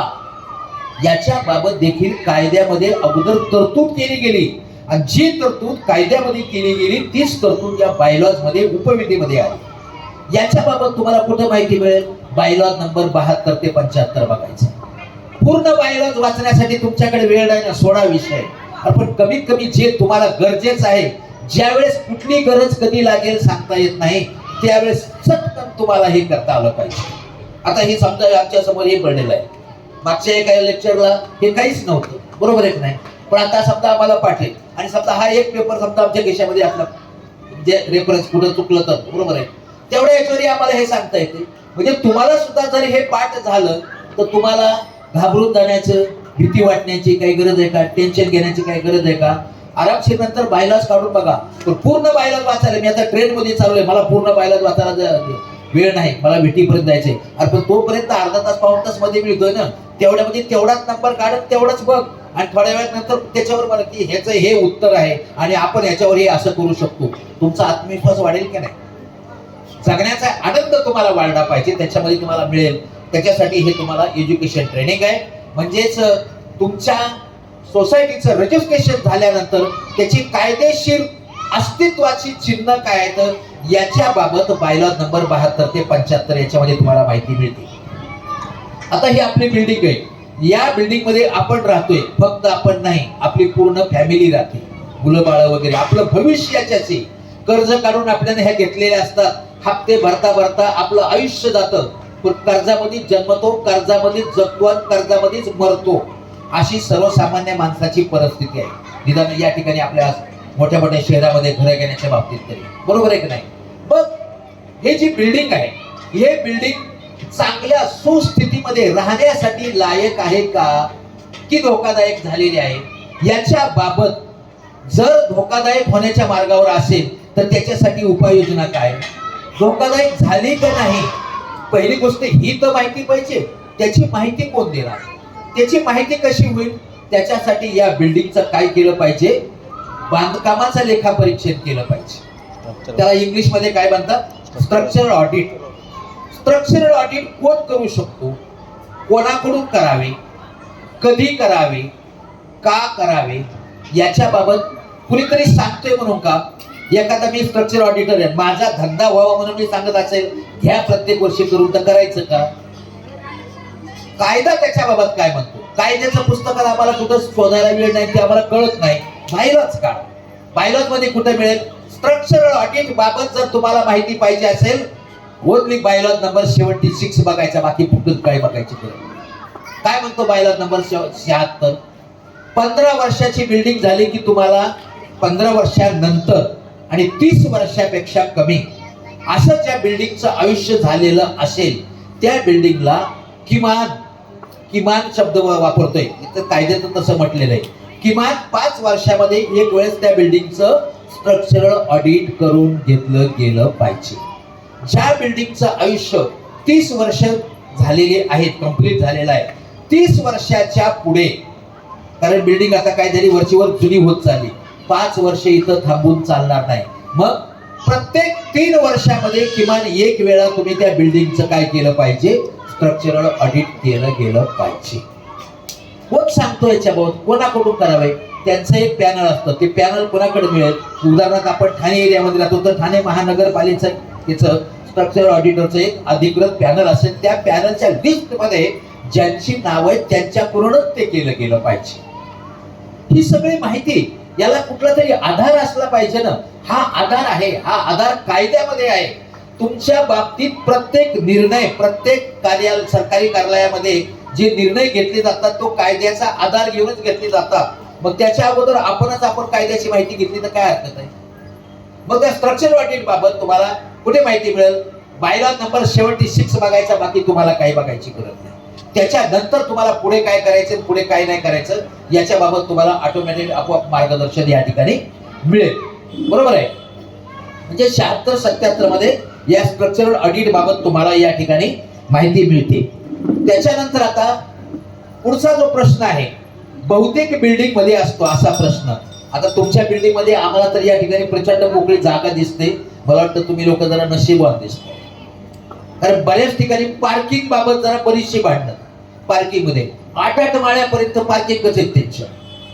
याच्या बाबत देखील कायद्यामध्ये अगोदर तरतूद केली गेली. आणि जी तरतूद कायद्यामध्ये केली गेली तीच तरतूद या बायलॉज मध्ये उपविधीमध्ये आली. याच्या बाबत तुम्हाला कुठे माहिती मिळेल, बायलॉज नंबर 72 ते 75 बघायचं. पूर्ण बायलॉज वाचण्यासाठी तुमच्याकडे वेळ नाही ना, 16 विषय, पण कमीत कमी जे तुम्हाला गरजेचं आहे, ज्यावेळेस कुठली गरज कधी लागेल सांगता येत नाही, त्यावेळेस चटकन तुम्हाला हे करता आलं पाहिजे. आता हे समजा आमच्या समोर हे पडलेलं आहे, मागच्या एका लेक्चरला हे काहीच नव्हतं, बरोबर आहे की नाही. पण आता समजा आम्हाला पाठ आहे आणि समजा हा एक पेपर समजा आमच्या खिशामध्ये असला, जे रेफरन्स कुठं चुकलं तर, बरोबर आहे, तेवढ्या याच्यावरही आम्हाला हे सांगता येते. म्हणजे तुम्हाला सुद्धा जर हे पाठ झालं तर तुम्हाला घाबरून जाण्याचं, भीती वाटण्याची काही गरज आहे का, टेन्शन घेण्याची काही गरज आहे का. आरामशीर नंतर बायलॉज काढून बघा. पण पूर्ण बायलॉज वाचायला, मी आता ट्रेन मध्ये चाललोय, मला पूर्ण बायलॉज वाचायला वेळ नाही, मला भेटीपर्यंत जायचंय. अरे पण तोपर्यंत अर्धा तास पाऊण तास मध्ये मिळतोय ना, तेवढ्यामध्ये तेवढाच नंबर काढत तेवढंच बघ, आणि थोड्या वेळात नंतर त्याच्यावर मला की ह्याचं हे उत्तर आहे आणि आपण याच्यावर हे असं करू शकतो. तुमचा आत्मविश्वास वाढेल की नाही, जगण्याचा आनंद तुम्हाला वाढला पाहिजे, त्याच्यामध्ये तुम्हाला मिळेल. त्याच्यासाठी हे तुम्हाला एज्युकेशन ट्रेनिंग आहे. म्हणजेच तुमच्या सोसायटीचं रजिस्ट्रेशन झाल्यानंतर त्याची कायदेशीर अस्तित्वाची चिन्ह काय आहेत याच्या बाबत बायलॉज नंबर 72 ते 75 याच्यामध्ये तुम्हाला माहिती मिळते. आता ही आपली बिल्डिंग आहे, या बिल्डिंग मध्ये आपण राहतोय, फक्त आपण नाही, आपली पूर्ण फॅमिली राहते, मुलं बाळ वगैरे, आपलं भविष्याचे कर्ज काढून आपल्याला ह्या घेतलेल्या असतात. हप्ते भरता भरता आपलं आयुष्य जातं, पण कर्जामध्ये जन्मतो, कर्जामध्ये जगतो आणि कर्जामध्येच मरतो, अशी सर्वसामान्य माणसाची परिस्थिती आहे. निदान या ठिकाणी आपल्या मोठ्या मोठ्या शहरामध्ये घरं घेण्याच्या बाबतीत तरी, बरोबर आहे की नाही. मग हे जी बिल्डिंग आहे, हे बिल्डिंग चांगल्या सुस्थितीमध्ये राहण्यासाठी लायक आहे का की धोकादायक झालेली आहे, याच्या बाबत जर धोकादायक होण्याच्या मार्गावर असेल तर त्याच्यासाठी उपाययोजना काय, धोकादायक झाली का नाही, पहिली गोष्ट ही तर माहिती पाहिजे. त्याची माहिती कोण देणार, त्याची माहिती कशी होईल, त्याच्यासाठी या बिल्डिंगचं काय केलं पाहिजे, बांधकामाचं लेखापरीक्षण केलं पाहिजे. त्याला इंग्लिश मध्ये काय म्हणतात, स्ट्रक्चरल ऑडिट. स्ट्रक्चरल ऑडिट कोण करू शकतो, कोणाकडून करावे, कधी करावे, का करावे, याच्या बाबत कुणीतरी सांगतोय म्हणून का, एखादा मी स्ट्रक्चर ऑडिटर आहे, माझा धंदा व्हावा म्हणून मी सांगत असेल घ्या प्रत्येक वर्षी करून, तर करायचं का. कायदा त्याच्या बाबत काय म्हणतो, कायद्याचं पुस्तकात आम्हाला कुठं शोधायला वेळ नाही, ते आम्हाला कळत नाही. बायलॉज काढ, बायलॉज मध्ये कुठे मिळेल, स्ट्रक्चरल ऑडिट बाबत जर तुम्हाला माहिती पाहिजे असेल, ओनली बायलॉज नंबर 76 बघायचा, बाकी कुठं काय बघायची. काय म्हणतो बायलॉज नंबर 76, 15 वर्षाची बिल्डिंग झाली की तुम्हाला 15 वर्षानंतर आणि 30 वर्षापेक्षा कमी असं ज्या बिल्डिंगचं आयुष्य झालेलं असेल त्या बिल्डिंगला किमान किमान शब्द वापरतोय, इथं कायद्यात तसं म्हटलेलं आहे. किमान 5 वर्षामध्ये एक वेळेस त्या बिल्डिंगचं स्ट्रक्चरल ऑडिट करून घेतलं गेलं पाहिजे. ज्या बिल्डिंगचं आयुष्य 30 वर्ष झालेली आहेत, कंप्लीट झालेलं आहे, 30 वर्षाच्या पुढे, कारण बिल्डिंग आता काय झाली वरचीवर जुनी होत चालली, 5 वर्ष इथं थांबून चालणार नाही. मग प्रत्येक 3 वर्षामध्ये किमान एक वेळा तुम्ही त्या बिल्डिंगचं काय केलं पाहिजे, स्ट्रक्चरल ऑडिट केलं गेलं पाहिजे. कोण सांगतो याच्याबाबत, कोणाकडून करावे, त्यांचं एक पॅनल असतं. ते पॅनल कोणाकडे मिळेल, उदाहरणार्थ आपण ठाणे एरियामध्ये राहतो तर ठाणे महानगरपालिकेचं स्ट्रक्चरल ऑडिटरचं एक अधिकृत पॅनल असेल. त्या पॅनलच्या लिस्टमध्ये ज्यांची नाव आहेत त्यांच्याकडूनच ते केलं गेलं पाहिजे. ही सगळी माहिती, याला कुठला तरी आधार असला पाहिजे ना. हा आधार आहे, हा आधार कायद्यामध्ये आहे. तुमच्या बाबतीत प्रत्येक निर्णय, प्रत्येक सरकारी कार्यालयामध्ये जे निर्णय घेतले जातात तो कायद्याचा आधार घेऊनच घेतले जातात. मग त्याच्या अगोदर आपण कायद्याची माहिती घेतली तर काय हरकत आहे. मग त्या स्ट्रक्चर ऑडिट बाबत तुम्हाला कुठे माहिती मिळेल, बायलॉ नंबर 76 बघायचा, बाकी तुम्हाला काही बघायची गरज नाही. त्याच्यानंतर तुम्हाला पुढे काय करायचं, पुढे काय नाही करायचं याच्या बाबत तुम्हाला ऑटोमॅटिक आपोआप मार्गदर्शन या ठिकाणी मिळेल. बरोबर आहे. म्हणजे 76-77 मध्ये या स्ट्रक्चरल ऑडिट बाबत तुम्हाला या ठिकाणी माहिती मिळते. त्याच्यानंतर आता पुढचा जो प्रश्न आहे, बहुतेक बिल्डिंग मध्ये असतो असा प्रश्न. आता तुमच्या बिल्डिंग मध्ये आम्हाला तर या ठिकाणी प्रचंड मोकळी जागा दिसते. मला वाटतं तुम्ही लोक जरा नशीबवान दिसता, कारण बऱ्याच ठिकाणी पार्किंग बाबत जरा बरीचशी भांडणं. पार्किंग मध्ये 8 माळ्यापर्यंत पार्किंगच आहेत त्यांच्या,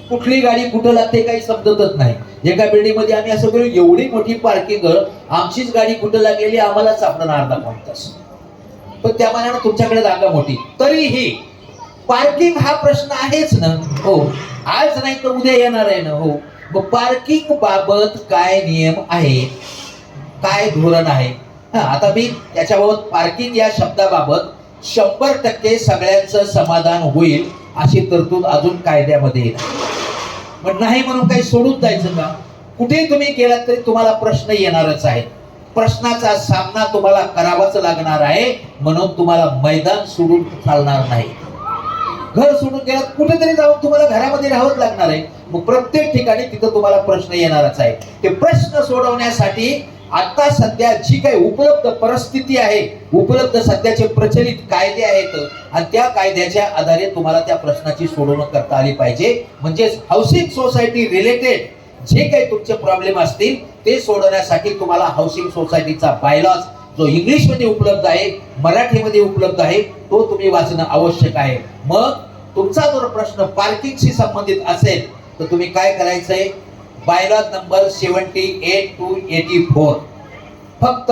कुठली गाडी कुठं लागते काही समजतच नाही. एका बिल्डिंग मध्ये आम्ही असं करू, एवढी मोठी पार्किंग, आमचीच गाडी कुठं लागलेली आम्हालाच सापडणार अर्धा पाऊण तास. पण त्या मानाने तुमच्याकडे जागा मोठी, तरीही पार्किंग हा प्रश्न आहेच ना. हो, आज नाही तर उद्या येणार आहे ना. हो, मग पार्किंग बाबत काय नियम आहे, काय धोरण आहे. आता मी त्याच्याबाबत पार्किंग या शब्दाबाबत 100% सगळ्यांचं समाधान होईल अशी तरतूद अजून कायद्यामध्ये येईल. पण नाही म्हणून काही सोडून जायचं का. कुठे तुम्ही गेलात तरी तुम्हाला प्रश्न येणारच आहे. प्रश्नाचा सामना तुम्हाला करावाच लागणार आहे. म्हणून तुम्हाला मैदान सोडून चालणार नाही. घर सोडून गेलात कुठेतरी जाऊन तुम्हाला घरामध्ये राहावंच लागणार आहे. मग प्रत्येक ठिकाणी तिथं तुम्हाला प्रश्न येणारच आहे. ते प्रश्न सोडवण्यासाठी आता सध्या जी काही उपलब्ध परिस्थिती आहे, उपलब्ध सध्याचे प्रचलित कायदे आहेत आणि त्या कायद्याच्या आधारे तुम्हाला त्या प्रश्नाची सोडवणूक करता आली पाहिजे. म्हणजे हाऊसिंग सोसायटी रिलेटेड जे काही तुमचे प्रॉब्लेम असतील ते सोडवण्यासाठी तुम्हाला हाऊसिंग सोसायटीचा बायलॉज जो इंग्लिश मध्ये उपलब्ध आहे, मराठीमध्ये उपलब्ध आहे, तो तुम्ही वाचणं आवश्यक आहे. मग तुमचा जर प्रश्न पार्किंगशी संबंधित असेल तर तुम्ही काय करायचंय, बायलॉ नंबर 78 to 84, फक्त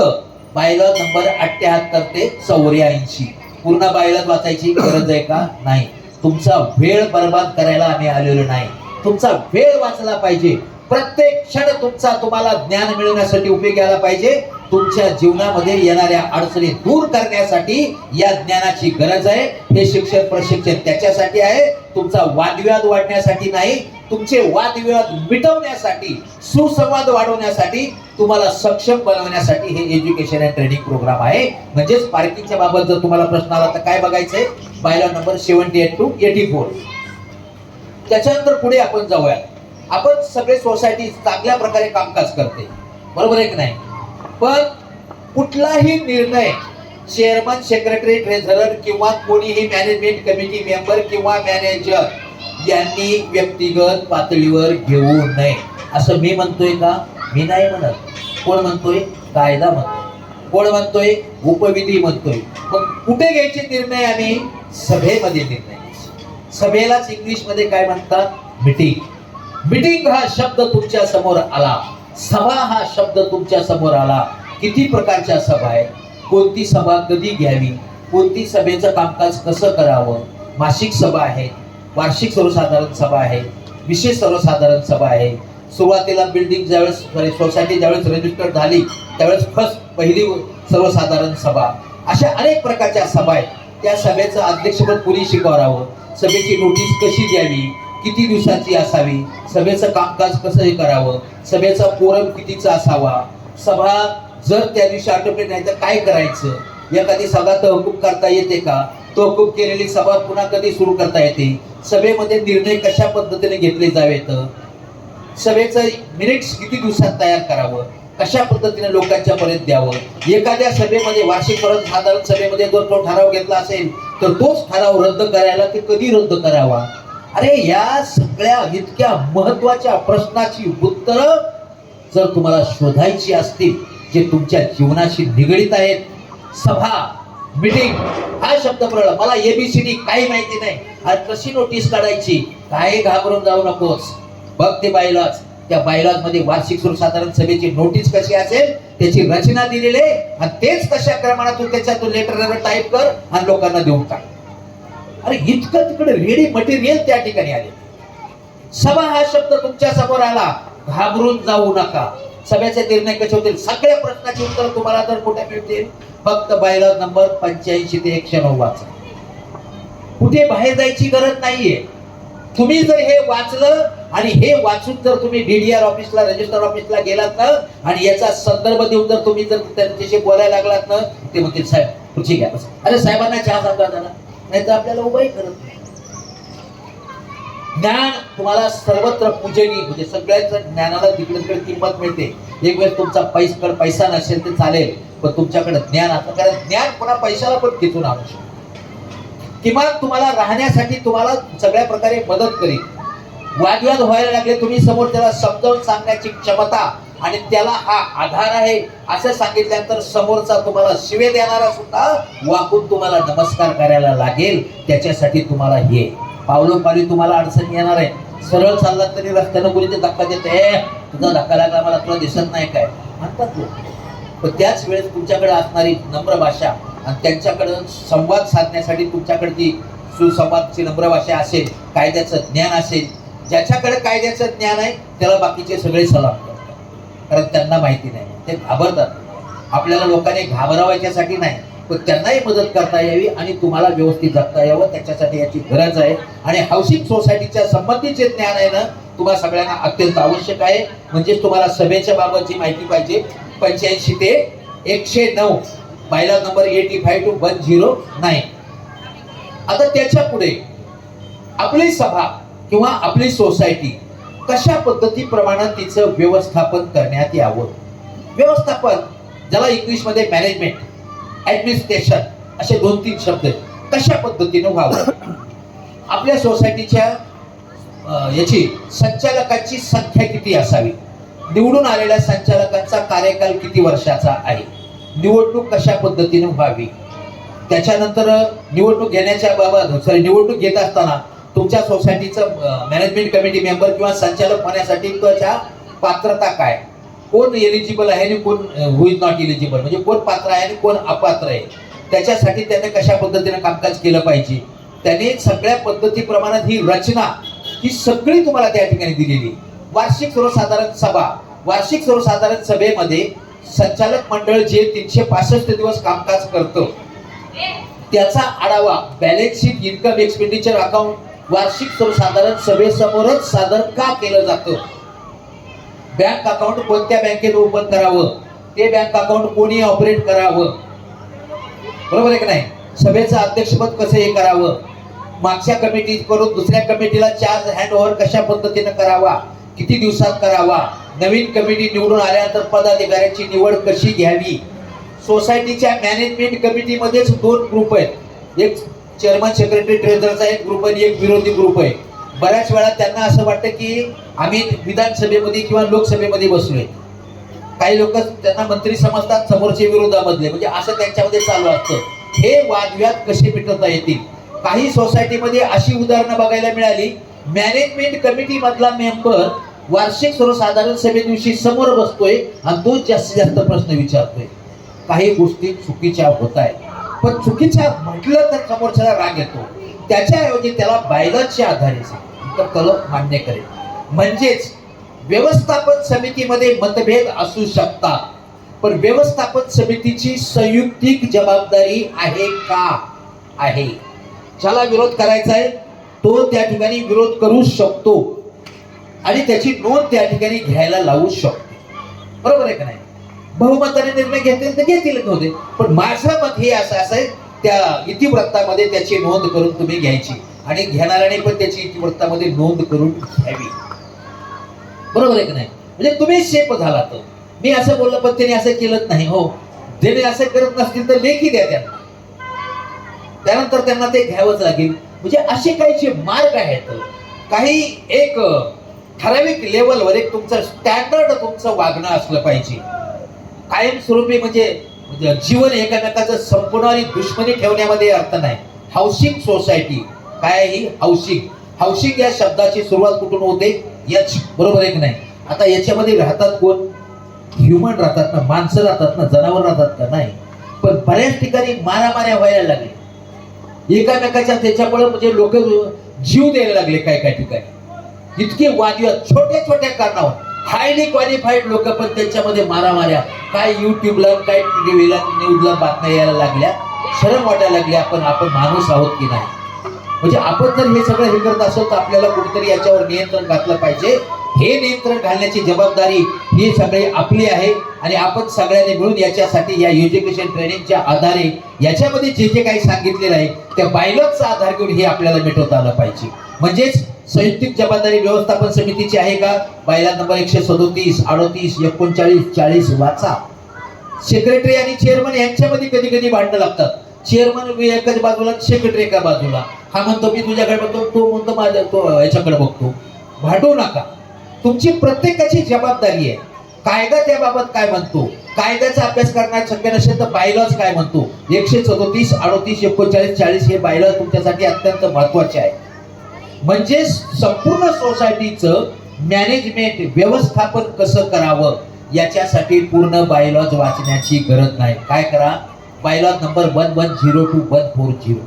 बायलॉ नंबर 78 ते 84 पूर्ण बायलॉ वाचायची गरज आहे का, नाही. तुमचा वेळ बर्बाद करायला आम्ही आलेलो नाही. तुमचा वेळ वाचला पाहिजे. प्रत्येक क्षण तुम्हाला ज्ञान मिळवण्यासाठी उपयोगी आला पाहिजे. तुमच्या जीवनामध्ये येणाऱ्या अडचणी दूर करण्यासाठी या ज्ञानाची गरज आहे. हे शिक्षण प्रशिक्षण त्याच्यासाठी आहे, तुमचा वादविवाद वाढण्यासाठी नाही. तुमचे वादविवाद मिटवण्यासाठी, सुसंवाद वाढवण्यासाठी, तुम्हाला सक्षम बनवण्यासाठी हे एज्युकेशन अँड ट्रेनिंग प्रोग्राम आहे. म्हणजेच पार्किंगच्या बाबत जर तुम्हाला प्रश्न आला तर काय बघायचंय, बायलॉ नंबर 78 to 84. त्याच्यानंतर पुढे आपण जाऊया. आपण सगळे सोसायटी चांगल्या प्रकारे कामकाज करते, बरोबर आहे की नाही. पण कुठलाही निर्णय चेअरमन, सेक्रेटरी, ट्रेझरर किंवा कोणीही मॅनेजमेंट कमिटी मेंबर किंवा मॅनेजर यांनी व्यक्तिगत पातळीवर घेऊ नये असं मी म्हणतोय का, मी नाही म्हणत. कोण म्हणतोय, कायदा म्हणतोय. कोण म्हणतोय, उपविधी म्हणतोय. मग कुठे घ्यायचे निर्णय, आम्ही सभेमध्ये निर्णय. सभेलाच इंग्लिश मध्ये काय म्हणतात, मीटिंग. मीटिंग हा शब्द तुमच्या समोर आला, सभा हा शब्द तुमच्या समोर आला. किती प्रकारच्या सभा आहेत, कोणती सभा कधी घ्यावी, कोणती सभेचं कामकाज कसं करावं. मासिक सभा आहे, वार्षिक सर्वसाधारण सभा आहे, विशेष सर्वसाधारण सभा आहे. सुरुवातीला बिल्डिंग ज्यावेळेस सोसायटी ज्यावेळेस रजिस्टर झाली त्यावेळेस पहिली सर्वसाधारण सभा, अशा अनेक प्रकारच्या सभा आहेत. त्या सभेचं अध्यक्षपद कुणी शिकवावं, सभेची नोटीस कशी द्यावी, किती दिवसाची असावी, सभेचं कामकाज कसं करावं, सभेचा कोरम कितीचा असावा, सभा जर त्या दिवशी आटोपली नाही तर काय करायचं, एखादी सभा तहकूब करता येते का, तहकूब केलेली सभा पुन्हा कधी सुरू करता येते, सभेमध्ये निर्णय कशा पद्धतीने घेतले जावेत, सभेचं मिनिट्स किती दिवसात तयार करावं, कशा पद्धतीने लोकांच्या पर्यंत द्यावं, एखाद्या सभेमध्ये वार्षिक साधारण सभेमध्ये जर तो ठराव घेतला असेल तर तोच ठराव रद्द करायला ते कधी रद्द करावा. अरे या सगळ्या इतक्या महत्वाच्या प्रश्नाची उत्तरं जर तुम्हाला शोधायची असतील जे तुमच्या जीवनाशी निगडीत आहेत, सभा मीटिंग हा शब्द प्रळला, मला एबीसीडी काही माहिती नाही, आज कशी नोटीस काढायची, काही घाबरून जाऊ नकोस, बघ ते बायलॉज, त्या बायलॉज मध्ये वार्षिक सर्वसाधारण सभेची नोटीस कशी असेल त्याची रचना दिलेली आहे आणि तेच कशा क्रमाने तू त्याच्यातून लेटर टाईप कर आणि लोकांना देऊन टाक. अरे इतकं तिकडे रेडी मटेरियल त्या ठिकाणी आले. सभा हा शब्द तुमच्या समोर आला, घाबरून जाऊ नका. सभेचे निर्णय कसे होतील, सगळ्या प्रश्नाची उत्तर तुम्हाला जर कुठे मिळतील, फक्त बायलॉज नंबर 85 ते 109 वाचा. कुठे बाहेर जायची गरज नाहीये. तुम्ही जर हे वाचलं आणि हे वाचून जर तुम्ही डीडीआर ऑफिसला, रजिस्टर ऑफिसला गेलात ना आणि याचा संदर्भ देऊन जर तुम्ही जर त्यांच्याशी बोलायला लागलात ना, ते म्हणतील साहेब खुर्ची घ्या. अरे साहेबांना चहा सांगा झाला, नाही तर आपल्याला उभाही करत नाही. ज्ञान तुम्हाला सर्वत्र पूजनी, म्हणजे सगळ्याच ज्ञानाला तिकडे तिकडे किंमत मिळते. एक वेळ तुमचा पैसा नसेल तर चालेल, पण तुमच्याकडे ज्ञान असतं, कारण ज्ञान पुन्हा पैशाला पण खेचून आणू शकतो. किंवा तुम्हाला राहण्यासाठी तुम्हाला सगळ्या प्रकारे मदत करेल. वादविवाद व्हायला लागले, तुम्ही समोर त्याला समजावून सांगण्याची क्षमता आणि त्याला हा आधार आहे असं सांगितल्यानंतर समोरचा तुम्हाला शिवे देणारा सुद्धा वाकून तुम्हाला नमस्कार करायला लागेल. त्याच्यासाठी तुम्हाला हे पावलोपावली तुम्हाला अडचण येणार आहे. सरळ चाललात तरी रस्त्यानं कोणी ते धक्का देते, तुझा धक्का लागला मला, तुला दिसत नाही काय म्हणतात लोक. पण त्याच वेळेस तुमच्याकडे असणारी नम्र भाषा आणि त्यांच्याकडे संवाद साधण्यासाठी तुमच्याकडे सुसंवादची नम्र भाषा असेल, कायद्याचं ज्ञान असेल, ज्याच्याकडे कायद्याचं ज्ञान आहे त्याला बाकीचे सगळे सलाम करतात, कारण त्यांना माहिती नाही, ते घाबरतात. आपल्याला लोकांनी घाबरावायच्यासाठी नाही, पण त्यांनाही मदत करता यावी आणि तुम्हाला व्यवस्थित जगता यावं, त्याच्यासाठी याची गरज आहे. आणि हाऊसिंग सोसायटीच्या संबंधीचे ज्ञान आहे ना तुम्हाला सगळ्यांना अत्यंत आवश्यक आहे. म्हणजेच तुम्हाला सभेच्या बाबतची माहिती पाहिजे. 85 ते 109 बायलॉज नंबर 85 to 109. आता त्याच्या पुढे आपली सभा किंवा आपली सोसायटी कशा पद्धतीप्रमाणे तिचं व्यवस्थापन करण्यात यावं. व्यवस्थापन ज्याला इंग्लिशमध्ये मॅनेजमेंट, ऍडमिनिस्ट्रेशन असे 2-3 शब्द आहेत. कशा पद्धतीने व्हावं. आपल्या सोसायटीच्या याची संचालकांची संख्या किती असावी, निवडून आलेल्या संचालकांचा कार्यकाल किती वर्षाचा आहे, निवडणूक कशा पद्धतीने व्हावी. त्याच्यानंतर निवडणूक घेण्याच्या बाबत निवडणूक घेत असताना तुमच्या सोसायटीचं मॅनेजमेंट कमिटी मेंबर किंवा संचालक होण्यासाठी त्याच्या पात्रता काय, कोण एलिजिबल आहे आणि कोण हु इज नॉट एलिजिबल, म्हणजे कोण पात्र आहे आणि कोण अपात्र आहे, त्याच्यासाठी त्याने कशा पद्धतीने कामकाज केलं पाहिजे. त्याने सगळ्या पद्धतीप्रमाणे ही रचना ही सगळी तुम्हाला त्या ठिकाणी दिलेली. वार्षिक सर्वसाधारण सभा, वार्षिक सर्वसाधारण सभेमध्ये संचालक मंडळ जे 365 दिवस कामकाज करतं त्याचा आढावा balance sheet, income expenditure account वार्षिक सर्वसाधारण सभेसमोरच सादर का केलं जातं. बँक अकाउंट कोणत्या बँकेत ओपन करावं, ते बँक अकाउंट कोणी ऑपरेट करावं, बरोबर आहे की नाही, सभेचं अध्यक्षपद कसं हे करावं, मागच्या कमिटी करून दुसऱ्या कमिटीला चार्ज हँड ओव्हर कशा पद्धतीने करावा, किती दिवसात करावा, नवीन कमिटी निवडून आल्यानंतर पदाधिकाऱ्यांची निवड कशी घ्यावी. सोसायटीच्या मॅनेजमेंट कमिटीमध्येच 2 ग्रुप आहेत, एक चेअरमन सेक्रेटरी ट्रेझरचा एक ग्रुप आणि एक विरोधी ग्रुप आहे. बऱ्याच वेळा त्यांना असं वाटतं की आम्ही विधानसभेमध्ये किंवा लोकसभेमध्ये बसलोय. काही लोक त्यांना मंत्री समजतात, समोरचे विरोधामधले, म्हणजे असं त्यांच्यामध्ये चालू असतं. हे वादविवाद कसे मिटवता येतील. काही सोसायटीमध्ये अशी उदाहरणं बघायला मिळाली, मॅनेजमेंट कमिटी मधला मेंबर वार्षिक सर्वसाधारण सभे दिवशी समोर बसतोय आणि तो जास्तीत जास्त प्रश्न विचारतोय. काही गोष्टी चुकीच्या होत आहेत, पण चुकीच्या म्हटलं तर समोरच्याला राग येतो. त्याच्याऐवजी त्याला बायलॉजच्या आधारे तर कलम मान्य करेल. म्हणजेच व्यवस्थापन समितीमध्ये मतभेद असू शकतात, पण व्यवस्थापन समितीची संयुक्तिक जबाबदारी आहे का आहे. ज्याला विरोध करायचा आहे तो त्या ठिकाणी विरोध करू शकतो आणि त्याची नोंद त्या ठिकाणी घ्यायला लावू शकतो, बरोबर आहे का नाही. बहुमताने निर्णय घेतील तर घेतील नव्हते, पण माझं मत हे असं आहे त्या इतिवृत्तामध्ये त्याची नोंद करून तुम्ही घ्यायची आणि घेणाऱ्याने पण त्याची इतिवृत्तामध्ये नोंद करून घ्यावी. बरोबर आहे की नाही? म्हणजे तुम्ही शेप झाला. तर मी असं बोललो पण त्याने असं केलंच नाही. हो, ज्याने असं करत नसतील तर लेखी द्या त्यांना, त्यानंतर त्यांना ते घ्यावंच लागेल. म्हणजे असे काही जे मार्ग आहेत, काही एक ठराविक लेवलवर एक तुमचं स्टँडर्ड तुमचं वागणं असलं पाहिजे. कायमस्वरूपी म्हणजे जीवन एकामेकाचं संपवणारी दुश्मनी ठेवण्यामध्ये अर्थ नाही. हाऊसिंग सोसायटी काय? ही हाऊसिंग या शब्दाची सुरुवात कुठून होते? एच, बरोबर आहे की नाही? आता याच्यामध्ये राहतात कोण? ह्युमन राहतात ना, माणसं राहतात ना, जनावर राहतात का? नाही. पण बऱ्याच ठिकाणी मारामाऱ्या व्हायला लागले एकामेकाच्या, त्याच्यामुळे म्हणजे लोक जीव द्यायला लागले काय ठिकाणी. इतके वादविवाद छोट्या छोट्या कारणावर, हायली क्वालिफाईड लोक पण त्यांच्यामध्ये मारामाऱ्या. काय युट्यूबला, काय टीव्हीला, न्यूजला बातम्या यायला लागल्या. शरम वाटायला लागली आपण माणूस आहोत की नाही. म्हणजे आपण जर हे सगळं हे करत असेल तर आपल्याला कुठेतरी याच्यावर नियंत्रण घातलं पाहिजे. हे नियंत्रण घालण्याची जबाबदारी ही सगळी आपली आहे आणि आपण सगळ्यांनी मिळून याच्यासाठी या एज्युकेशन ट्रेनिंगच्या आधारे याच्यामध्ये जे जे काही सांगितलेलं आहे त्या बायलॉजचा आधार घेऊन हे आपल्याला मिटवता आलं पाहिजे. म्हणजेच संयुक्त जबाबदारी व्यवस्थापन समितीची आहे का? बायलॉज नंबर 137, 38, 39, 40 वाचा. सेक्रेटरी आणि चेअरमन यांच्यामध्ये कधी कधी भांडणं लागतात. चेअरमन एकाच बाजूला, सेक्रेटरी एका बाजूला. हा म्हणतो मी तुझ्याकडे बघतो, तो म्हणतो माझ्या तो याच्याकडे बघतो. भांडू नका. तुमची प्रत्येकाची जबाबदारी आहे. कायदा त्याबाबत काय म्हणतो, कायद्याचा अभ्यास करण्यात शक्य नसेल तर बायलॉज काय म्हणतो. 137, 38, 39, 40 हे बायलॉज तुमच्यासाठी अत्यंत महत्वाचे आहे. म्हणजे संपूर्ण सोसायटीचं मॅनेजमेंट, व्यवस्थापन कसं करावं याच्यासाठी पूर्ण बायलॉज वाचण्याची गरज नाही. काय करा? Bylaws number 1102 to 140,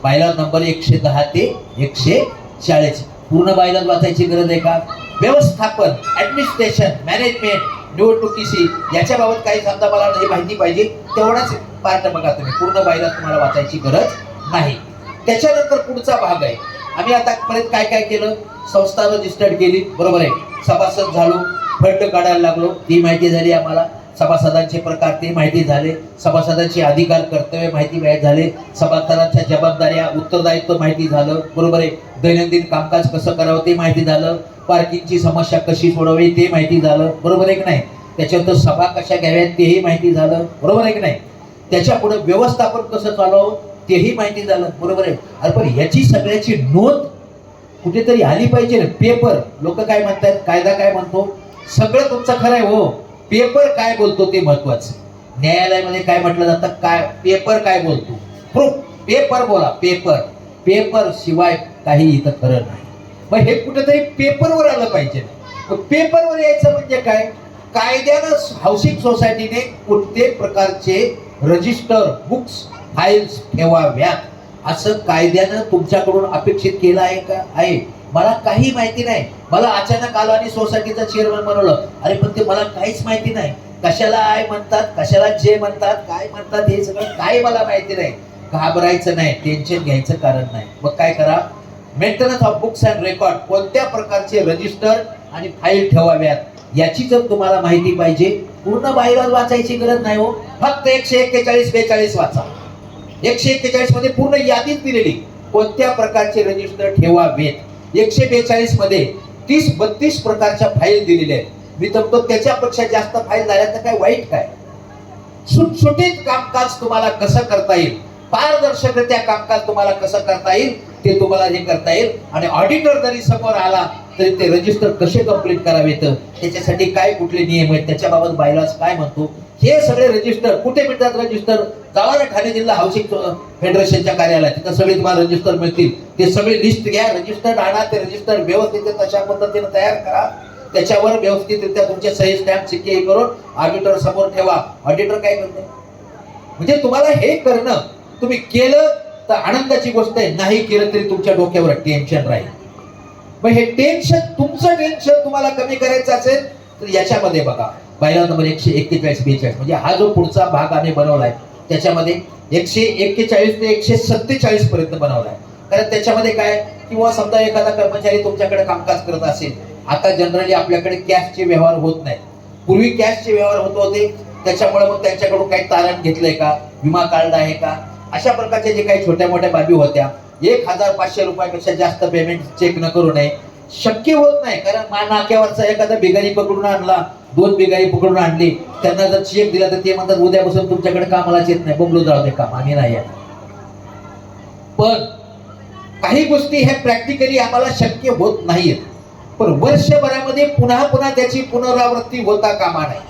bylaws number 110 ते 140 पूर्ण बायलॉज वाचायची गरज आहे का? व्यवस्थापन, ऍडमिनिस्ट्रेशन, मॅनेजमेंट, निवडणुकीशी याच्याबाबत काही समजा मला नाही माहिती पाहिजे तेवढाच पार्ट बघा तुम्ही. पूर्ण बायलॉज तुम्हाला वाचायची गरज नाही. त्याच्यानंतर पुढचा भाग आहे. आम्ही आतापर्यंत काय काय केलं? संस्था रजिस्टर्ड केली, बरोबर आहे. सभासद झालो, फंड काढायला लागलो, ती माहिती झाली आम्हाला. सभासदांचे प्रकार ते माहिती झाले. सभासदांचे अधिकार, कर्तव्य माहिती झाले. सभासदांच्या जबाबदाऱ्या, उत्तरदायित्व माहिती झालं, बरोबर आहे. दैनंदिन कामकाज कसं करावं ते माहिती झालं. पार्किंगची समस्या कशी सोडवावी ते माहिती झालं, बरोबर आहे की नाही. त्याच्यानंतर सभा कशा घ्याव्यात तेही माहिती झालं, बरोबर आहे की नाही. त्याच्या पुढे व्यवस्थापन कसं चालवावं तेही माहिती झालं, बरोबर आहे. अरे पण ह्याची सगळ्याची नोंद कुठेतरी आली पाहिजे ना. पेपर, लोक काय म्हणतात, कायदा काय म्हणतो, सगळं तुमचं खरं आहे. हो, पेपर काय बोलतो ते महत्वाचं. न्यायालयामध्ये काय म्हटलं जातं, काय पेपर काय बोलतो, प्रूफ. पेपर बोला, पेपर शिवाय काही इथं खरं नाही. मग हे कुठेतरी पेपरवर आलं पाहिजे. पेपरवर यायचं म्हणजे काय? कायद्यानं हाऊसिंग सोसायटीने कोणते प्रकारचे रजिस्टर, बुक्स, फाईल्स ठेवाव्यात असं कायद्यानं तुमच्याकडून अपेक्षित केलं आहे का? आहे. मला काही माहिती नाही. मला अचानक आलो आणि सोसायटीचा चेअरमन बनवलं. अरे पण ते मला काहीच माहिती नाही. कशाला आय म्हणतात, कशाला जे म्हणतात, काय म्हणतात हे सगळं काही मला माहिती नाही. घाबरायचं नाही, टेन्शन घ्यायचं कारण नाही. मग काय करा? Maintenance of books and record, कोणत्या प्रकारचे रजिस्टर आणि फाईल ठेवाव्यात याची जर तुम्हाला माहिती पाहिजे, पूर्ण बायलॉज वाचायची गरज नाही. हो, फक्त 141, 42 वाचा. 141 मध्ये पूर्ण यादीच दिलेली, कोणत्या प्रकारचे रजिस्टर ठेवावेत. 142 मध्ये 30-32 प्रकारच्या फाईल दिलेल्या आहेत. मी तर त्याच्यापेक्षा जास्त फाईल झाल्या तर काय वाईट काय? सुटसुटीत कामकाज तुम्हाला कसं करता येईल, पारदर्शकरित्या कामकाज तुम्हाला कसं करता येईल ते तुम्हाला हे करता येईल. आणि ऑडिटर जरी समोर आला तरी ते रजिस्टर कसे कंप्लीट करावेत, त्याच्यासाठी काय कुठले नियम आहेत, त्याच्याबाबत बायलॉज काय म्हणतो, हे सगळे रजिस्टर कुठे मिळतात? रजिस्टर जावा ना ठाणे जिल्हा हाऊसिंग फेडरेशनच्या कार्यालयात, तिथं सगळे तुम्हाला रजिस्टर मिळतील. ते सगळे लिस्ट घ्या, रजिस्टर आणा. ते रजिस्टर व्यवस्थित तशा पद्धतीने तयार करा. त्याच्यावर व्यवस्थितरित्या तुमचे सही, स्टॅम्प, शिक्के हे करून ऑडिटर समोर ठेवा. ऑडिटर काय करते? म्हणजे तुम्हाला हे करणं, तुम्ही केलं तर आनंदाची गोष्ट आहे, नाही केलं तरी तुमच्या डोक्यावर टेन्शन राहील. मग हे टेन्शन, तुमचं टेन्शन तुम्हाला कमी करायचं असेल तर याच्यामध्ये बघा, बायलॉज नंबर 141-42 म्हणजे हा जो पुढचा भाग आम्ही बनवलाय त्याच्यामध्ये 141 ते 147 पर्यंत बनवलाय. कारण त्याच्यामध्ये काय, किंवा समजा एखादा कर्मचारी तुमच्याकडे कामकाज करत असेल. आता जनरली आपल्याकडे कॅशचे व्यवहार होत नाहीत. पूर्वी कॅशचे व्यवहार होत होते, त्याच्यामुळे मग त्यांच्याकडून काही तारण घेतलंय का, विमा कार्ड आहे का, अशा प्रकारच्या जे काही छोट्या मोठ्या बाबी होत्या, 1,500 रुपयापेक्षा जास्त पेमेंट चेक न करू नये, शक्य होत नाही. कारण नाक्यावरचा एखादा बिगारी पकडून आणला, 2 बिगारी पकडून आणली, त्यांना जर चेक दिला तर ते म्हणतात उद्यापासून तुमच्याकडे कामालाच येत नाही, बबलू जाऊ दे काम, आम्ही नाही येत. पण काही गोष्टी ह्या प्रॅक्टिकली आम्हाला शक्य होत नाहीत. पण वर्षभरामध्ये पुन्हा पुन्हा त्याची पुनरावृत्ती होता कामा नये.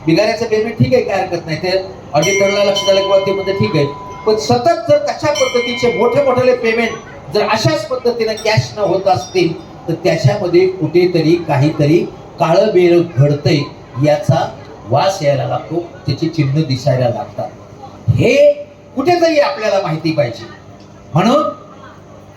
बिगाऱ्याचं पेमेंट ठीक आहे, काय हरकत नाही, ते ऑडिटरला लक्ष झालं किंवा ते म्हणते ठीक आहे. पण सतत जर तशा पद्धतीचे मोठे मोठे पेमेंट जर अशाच पद्धतीने कॅश न होत असतील तर त्याच्यामध्ये कुठेतरी काहीतरी काळं बेळ घडतंय याचा वास यायला लागतो, त्याची चिन्ह दिसायला लागतात. हे कुठेतरी आपल्याला माहिती पाहिजे. म्हणून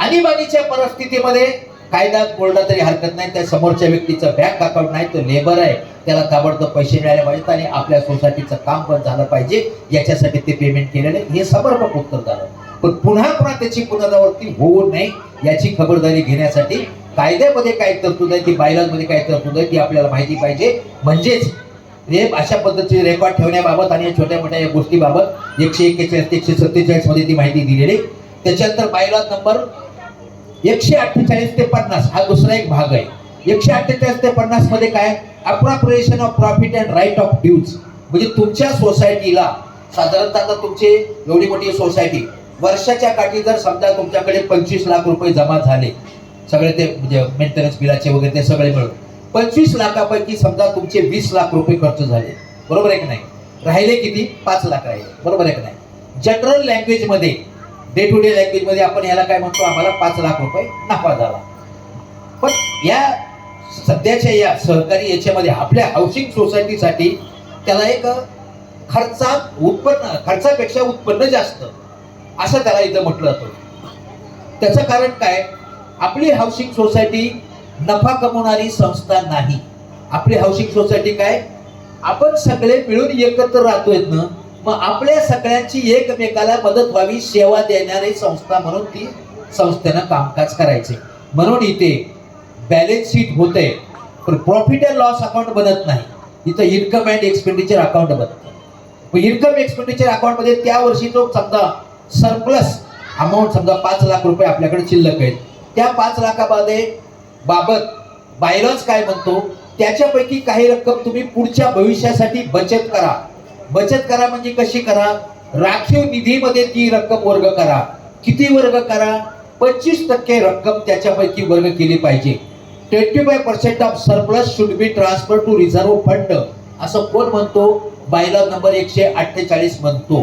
आणीबाणीच्या परिस्थितीमध्ये कायदा बोलला तरी हरकत नाही. त्या समोरच्या व्यक्तीचं बँक अकाउंट नाही, तो लेबर आहे, त्याला ताबडतोब पैसे मिळाले पाहिजेत आणि आपल्या सोसायटीचं काम पण झालं पाहिजे, याच्यासाठी ते पेमेंट केलेलं आहे. हे समर्पक उत्तर झालं. पण पुन्हा पुन्हा त्याची पुनरावृत्ती होऊ नये याची खबरदारी घेण्यासाठी कायद्यामध्ये काय तरतूद आहे, ती बायलॉमध्ये काय तरतूद आहे ती आपल्याला माहिती पाहिजे. म्हणजेच अशा पद्धतीचे रेकॉर्ड ठेवण्याबाबत आणि छोट्या मोठ्या या गोष्टीबाबत 141 ते 147 मध्ये ती माहिती दिलेली. त्याच्यानंतर बायलॉ नंबर 148 ते 50 हा दुसरा एक भाग आहे. 148 ते 50 मध्ये काय, appropriation of profit and write off dues. म्हणजे तुमच्या सोसायटीला साधारणतः आता तुमची एवढी मोठी सोसायटी, वर्षाच्या काठी जर समजा तुमच्याकडे 25 लाख रुपये जमा झाले, सगळे ते म्हणजे मेंटेनन्स बिलाचे वगैरे ते सगळे मिळून 25 लाखापैकी समजा तुमचे 20 लाख रुपये खर्च झाले, बरोबर आहे की नाही, राहिले किती, 5 लाख राहिले, बरोबर आहे की नाही. जनरल लँग्वेज मध्ये, डे टू डे लँग्वेज मध्ये आपण याला काय म्हणतो, आम्हाला 5 लाख रुपये नफा झाला. पण या सध्याच्या या सहकारी याच्यामध्ये आपल्या हाऊसिंग सोसायटीसाठी त्याला एक खर्चापेक्षा उत्पन्न जास्त असं त्याला इथं म्हटलं जातं. त्याचं कारण काय, आपली हाऊसिंग सोसायटी नफा कमवणारी संस्था नाही. आपली हाऊसिंग सोसायटी काय, आपण सगळे मिळून एकत्र राहतोय ना, मग आपल्या सगळ्यांची एकमेकाला मदत व्हावी, सेवा देणारी संस्था म्हणून ती संस्थेनं कामकाज करायचे. म्हणून इथे बॅलन्स शीट होते पण प्रॉफिट अँड लॉस अकाउंट बनत नाही. इथं इन्कम अँड एक्सपेंडिचर अकाउंट बनतं. इन्कम एक्सपेंडिचर अकाउंट मध्ये त्या वर्षी जो समजा सरप्लस अमाऊंट समजा 5 लाख रुपये आपल्याकडे शिल्लक आहेत, त्या 5 लाखामध्ये बाबत बायलॉज काय म्हणतो, त्याच्यापैकी काही रक्कम तुम्ही पुढच्या भविष्यासाठी बचत करा. बचत करा म्हणजे कशी करा, राखीव निधीमध्ये ती रक्कम वर्ग करा. किती वर्ग करा, 25% रक्कम त्याच्यापैकी वर्ग केली पाहिजे. 25% off surplus should be transfer to reserve fund असं कोण म्हणतो, बायलॉ नंबर 148 म्हणतो.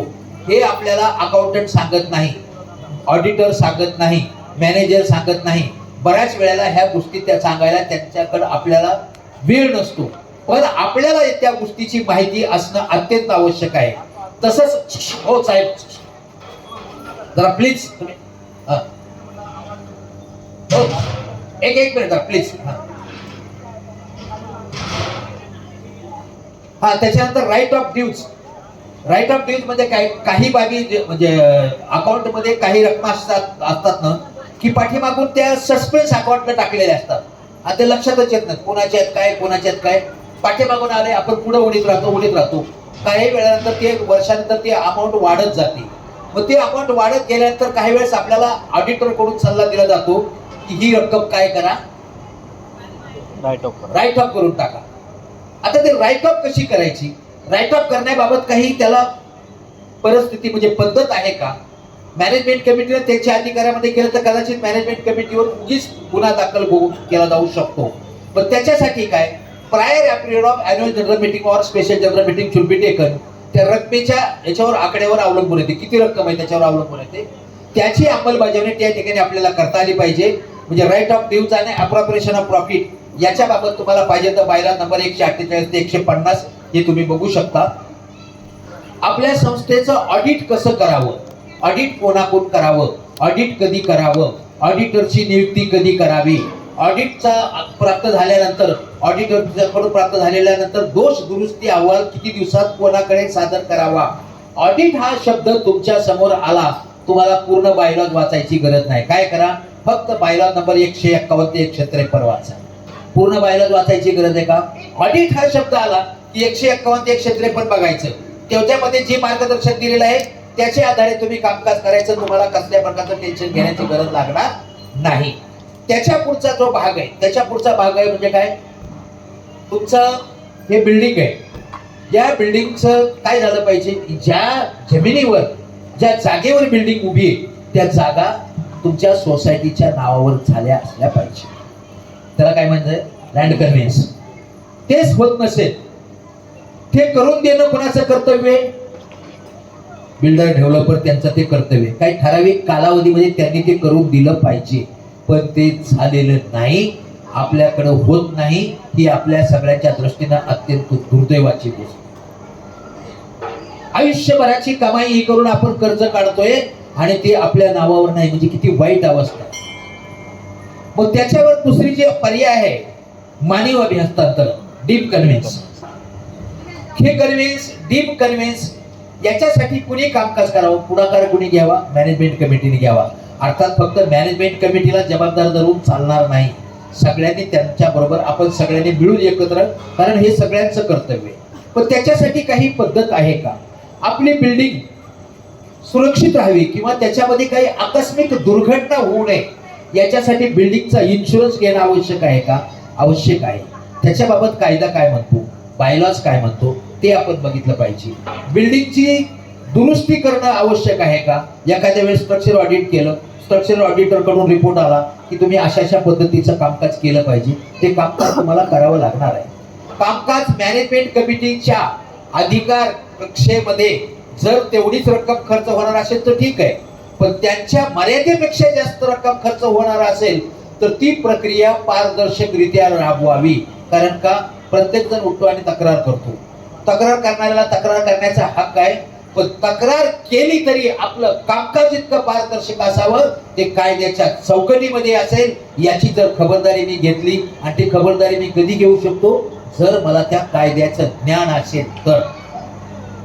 हे आपल्याला अकाउंटंट सांगत नाही, ऑडिटर सांगत नाही, मॅनेजर सांगत नाही. बऱ्याच वेळेला ह्या गोष्टी त्या सांगायला त्यांच्याकडे आपल्याला वेळ नसतो. पण आपल्याला त्या गोष्टीची माहिती असणं अत्यंत आवश्यक आहे. तसंच हो साहेब जरा प्लीज तुम्ही एक मिनिट प्लीज. हा त्याच्यानंतर right off dues. Right off dues म्हणजे काय, काही बाबी म्हणजे अकाउंट मध्ये काही रक्कम असतात ना की पाठीमागून त्या सस्पेन्स अकाउंटला टाकलेल्या असतात आणि ते लक्षातच येत नाही कोणाच्या आहेत काय पाठीमागून आले, आपण पुढे उडीत राहतो. काही वेळानंतर ते वर्षानंतर ते अमाऊंट वाढत जाते. मग ते अमाऊंट वाढत गेल्यानंतर काही वेळेस आपल्याला ऑडिटर कडून सल्ला दिला जातो की ही रक्कम काय करा, राईट ऑफ करून टाका. आता ते राईट ऑफ कशी करायची, राईट ऑफ करण्याबाबत काही त्याला परिस्थिती म्हणजे पद्धत आहे का. मॅनेजमेंट कमिटीने त्याच्या अधिकारामध्ये केलं तर कदाचित मॅनेजमेंट कमिटीवर उगीच गुन्हा दाखल केला जाऊ शकतो. पण त्याच्यासाठी काय, prior period of annual general meeting or special general meeting should be taken. त्या रकमेच्या याच्यावर आकड्यावर अवलंबून येते, किती रक्कम आहे त्याच्यावर अवलंबून येते. त्याची अंमलबजावणी त्या ठिकाणी आपल्याला करता आली पाहिजे. म्हणजे राईट ऑफ ड्यूज आणि अप्रोप्रिएशन ऑफ प्रॉफिट याच्या बाबत तुम्हाला पाहिजे तर बायलॉ नंबर 148 ते 150 हे तुम्ही बघू शकता. आपल्या संस्थेचं ऑडिट कसं करावं, ऑडिट कोणाकोण करावं, ऑडिट कधी करावं, ऑडिटरची नियुक्ती कधी करावी, ऑडिटचा प्राप्त झाल्यानंतर ऑडिटरकडून प्राप्त झालेल्यानंतर दोष दुरुस्ती अहवाल किती दिवसात कोणाकडे सादर करावा. ऑडिट हा शब्द तुमच्या समोर आला, तुम्हाला पूर्ण बायलॉ वाचायची गरज नाही. काय करा, फक्त बायलॉ नंबर 151 ते 153 वाचा. पूर्ण बायलॉ वाचायची गरज आहे का. ऑडिट हा शब्द आला की 151 ते 153 बघायचं. त्याच्यामध्ये जे मार्गदर्शन दिलेलं आहे त्याच्या आधारे तुम्ही कामकाज करायचं, तुम्हाला कसल्या प्रकारचं टेन्शन घेण्याची गरज लागणार नाही. त्याच्या पुढचा जो भाग आहे, त्याच्या पुढचा भाग आहे म्हणजे काय, तुमचं हे बिल्डिंग आहे, या बिल्डिंगचं काय झालं पाहिजे, ज्या जमिनीवर ज्या जागेवर बिल्डिंग उभी आहे त्या जागा तुमच्या सोसायटीच्या नावावर झाल्या असल्या पाहिजे. त्याला काय म्हणतात, लँड कन्व्हेन्स. तेच होत नसेल, ते करून देणं कोणाचं कर्तव्य आहे, बिल्डर डेव्हलपर त्यांचं ते कर्तव्य. काही ठराविक कालावधीमध्ये त्यांनी ते करून दिलं पाहिजे, पण ते झालेलं नाही, आपल्याकडे होत नाही. ही आपल्या सगळ्यांच्या दृष्टीनं अत्यंत दुर्दैवाची गोष्ट. आयुष्यभराची कमाई ही करून आपण कर्ज काढतोय आणि ते आपल्या नावावर नाही, म्हणजे किती वाईट अवस्था. मग त्याच्यावर दुसरी जे पर्याय आहे, मानवी हस्तांतरण, डीप कन्व्हेन्स. हे कन्व्हेन्स, डीप कन्व्हेन्स, याच्यासाठी कुणी कामकाज करावं, पुढाकार कुणी घ्यावा, मॅनेजमेंट कमिटीने घ्यावा. अर्थात फक्त मॅनेजमेंट कमिटीला जबाबदार धरून चालणार नाही, सगळ्यांनी त्यांच्या बरोबर आपण सगळ्यांनी मिळून एकत्र, कारण हे सगळ्यांचं कर्तव्य आहे. पण त्याच्यासाठी काही पद्धत आहे का, आपली बिल्डिंग सुरक्षित राहावी किंवा त्याच्यामध्ये काही आकस्मिक दुर्घटना होऊ नये याच्यासाठी बिल्डिंगचा इन्शुरन्स घेणं आवश्यक आहे का, आवश्यक आहे. त्याच्याबाबत कायदा काय म्हणतो, बायलॉज काय म्हणतो, ते आपण बघितलं पाहिजे. बिल्डिंगची दुरुस्ती करणं आवश्यक आहे का, एखाद्या वेळेस स्ट्रक्चर ऑडिट केलं, स्ट्रक्चर ऑडिटर कडून रिपोर्ट आला की तुम्ही अशा पद्धतीचं कामकाज केलं पाहिजे, ते कामकाज तुम्हाला करावं लागणार आहे. कामकाज मॅनेजमेंट कमिटीच्या अधिकार कक्षेमध्ये जर तेवढीच रक्कम खर्च होणार असेल तर ठीक आहे, पण त्यांच्या मर्यादेपेक्षा जास्त रक्कम खर्च होणार असेल तर ती प्रक्रिया पारदर्शकरित्या राबवावी. कारण का, प्रत्येक जण उठतो आणि तक्रार करतो, तक्रार करणाऱ्याला तक्रार करण्याचा हक्क आहे, पण तक्रार केली तरी आपलं कामकाज इतकं पारदर्शक असावं, ते कायद्याच्या चौकटीमध्ये असेल. याची जर खबरदारी मी घेतली, आणि ती खबरदारी मी कधी घेऊ शकतो, जर मला त्या कायद्याचं ज्ञान असेल तर.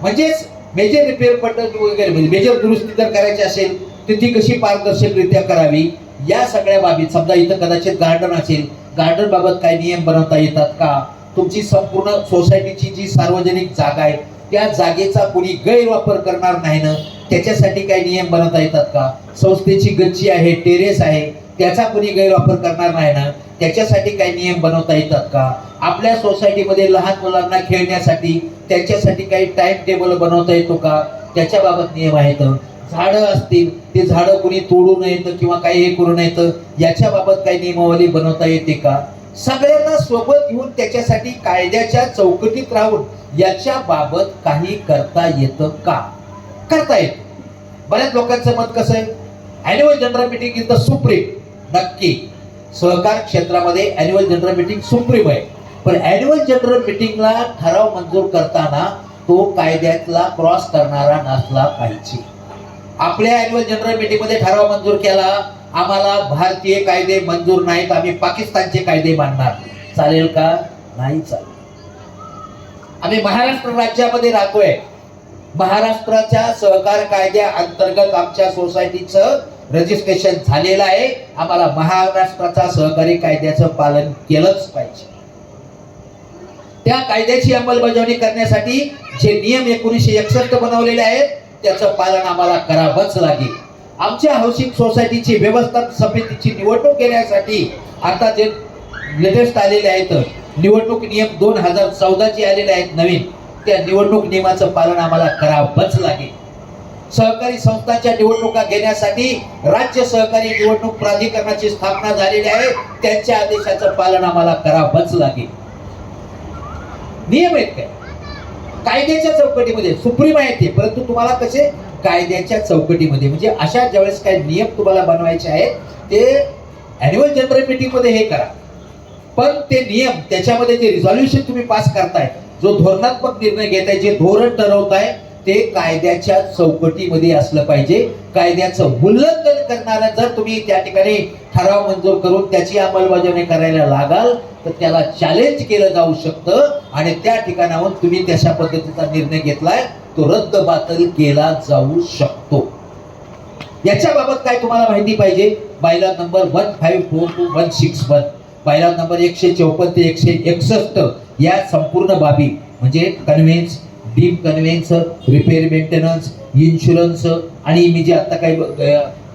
म्हणजेच मेजर रिपेअर पद्धत वगैरे, म्हणजे मेजर दुरुस्ती जर करायची असेल तर ती कशी पारदर्शकरित्या करावी, या सगळ्या बाबी. समजा इथं कदाचित गार्डन असेल, गार्डन बाबत काय नियम बनवता येतात का, तुमची संपूर्ण सोसायटीची जी सार्वजनिक जागा आहे त्या जागेचा कोणी गैरवापर करणार नाही ना, त्याच्यासाठी काही नियम बनवता येतात का, संस्थेची गच्ची आहे, टेरेस आहे, त्याचा कोणी गैरवापर करणार नाही ना, त्याच्यासाठी काही नियम बनवता येतात का, आपल्या सोसायटीमध्ये लहान मुलांना खेळण्यासाठी त्यांच्यासाठी काही टाइम टेबल बनवता येतो का, त्याच्याबाबत नियम आहेत. झाडं असतील, ते झाडं कोणी तोडू नयेत किंवा काही हे करू नयेत, याच्याबाबत काही नियमावली बनवता येते का, सगळ्यांना सोबत घेऊन त्याच्यासाठी कायद्याच्या चौकटीत राहून याच्या बाबत काही करता येतं का, करता येत. बऱ्याच लोकांचं मत कसं आहे, annual general meeting is the supreme. नक्की सहकार क्षेत्रामध्ये अॅन्युअल जनरल मीटिंग सुप्रीम आहे, पण अॅन्युअल जनरल मीटिंगला ठराव मंजूर करताना तो कायद्यातला क्रॉस करणारा नसला पाहिजे. आपल्या अॅन्युअल जनरल मीटिंग मध्ये ठराव मंजूर केला, आम्हाला भारतीय कायदे मंजूर नाहीत, आम्ही पाकिस्तानचे कायदे मानणार, चालेल का, नाही चालेल. आम्ही महाराष्ट्र राज्यामध्ये राहतोय, महाराष्ट्राच्या सहकार कायद्या अंतर्गत आमच्या सोसायटीचं रजिस्ट्रेशन झालेलं आहे, आम्हाला महाराष्ट्राचा सहकारी कायद्याचं पालन केलंच पाहिजे. त्या कायद्याची अंमलबजावणी करण्यासाठी जे नियम 1961 बनवलेले आहेत त्याचं पालन आम्हाला करावंच लागेल. आमच्या हाऊसिंग सोसायटीची व्यवस्थापन समितीची निवडणूक घेण्यासाठी आता जे लेटेस्ट आलेले आहेत निवडणूक नियम 2014 चे आलेले आहेत नवीन, त्या निवडणूक नियमाचं पालन आम्हाला करावंच लागेल. सहकारी संस्थांच्या निवडणुका घेण्यासाठी राज्य सहकारी निवडणूक प्राधिकरणाची स्थापना झालेली आहे, त्यांच्या आदेशाचं पालन आम्हाला करावंच लागेल. नियम आहेत काय, कायद्याच्या चौकटीमध्ये सुप्रीम आहे ते, परंतु तुम्हाला कसे कायद्याच्या चौकटीमध्ये, म्हणजे अशा ज्यावेळेस काही नियम तुम्हाला बनवायचे आहेत ते अॅन्युअल जनरल मीटिंग मध्ये हे करा. पण ते नियम, त्याच्यामध्ये जे रिझॉल्युशन तुम्ही पास करताय, जो धोरणात्मक निर्णय घेताय, जे धोरण ठरवताय, ते कायद्याच्या चौकटीमध्ये असलं पाहिजे. कायद्याचं उल्लंघन करणारा जर तुम्ही त्या ठिकाणी ठराव मंजूर करून त्याची अंमलबजावणी करायला लागाल तर त्याला चॅलेंज केलं जाऊ शकतं, आणि त्या ठिकाणाहून तुम्ही तशा पद्धतीचा निर्णय घेतलाय तो रद्द बातल केला जाऊ शकतो. याच्या बाबत काय तुम्हाला माहिती पाहिजे, बायलॉ नंबर 1542-161, बायलॉ नंबर 154 ते 161 या संपूर्ण बाबी म्हणजे conveyance, deep conveyance, repair maintenance, insurance आणि मी जे आता काही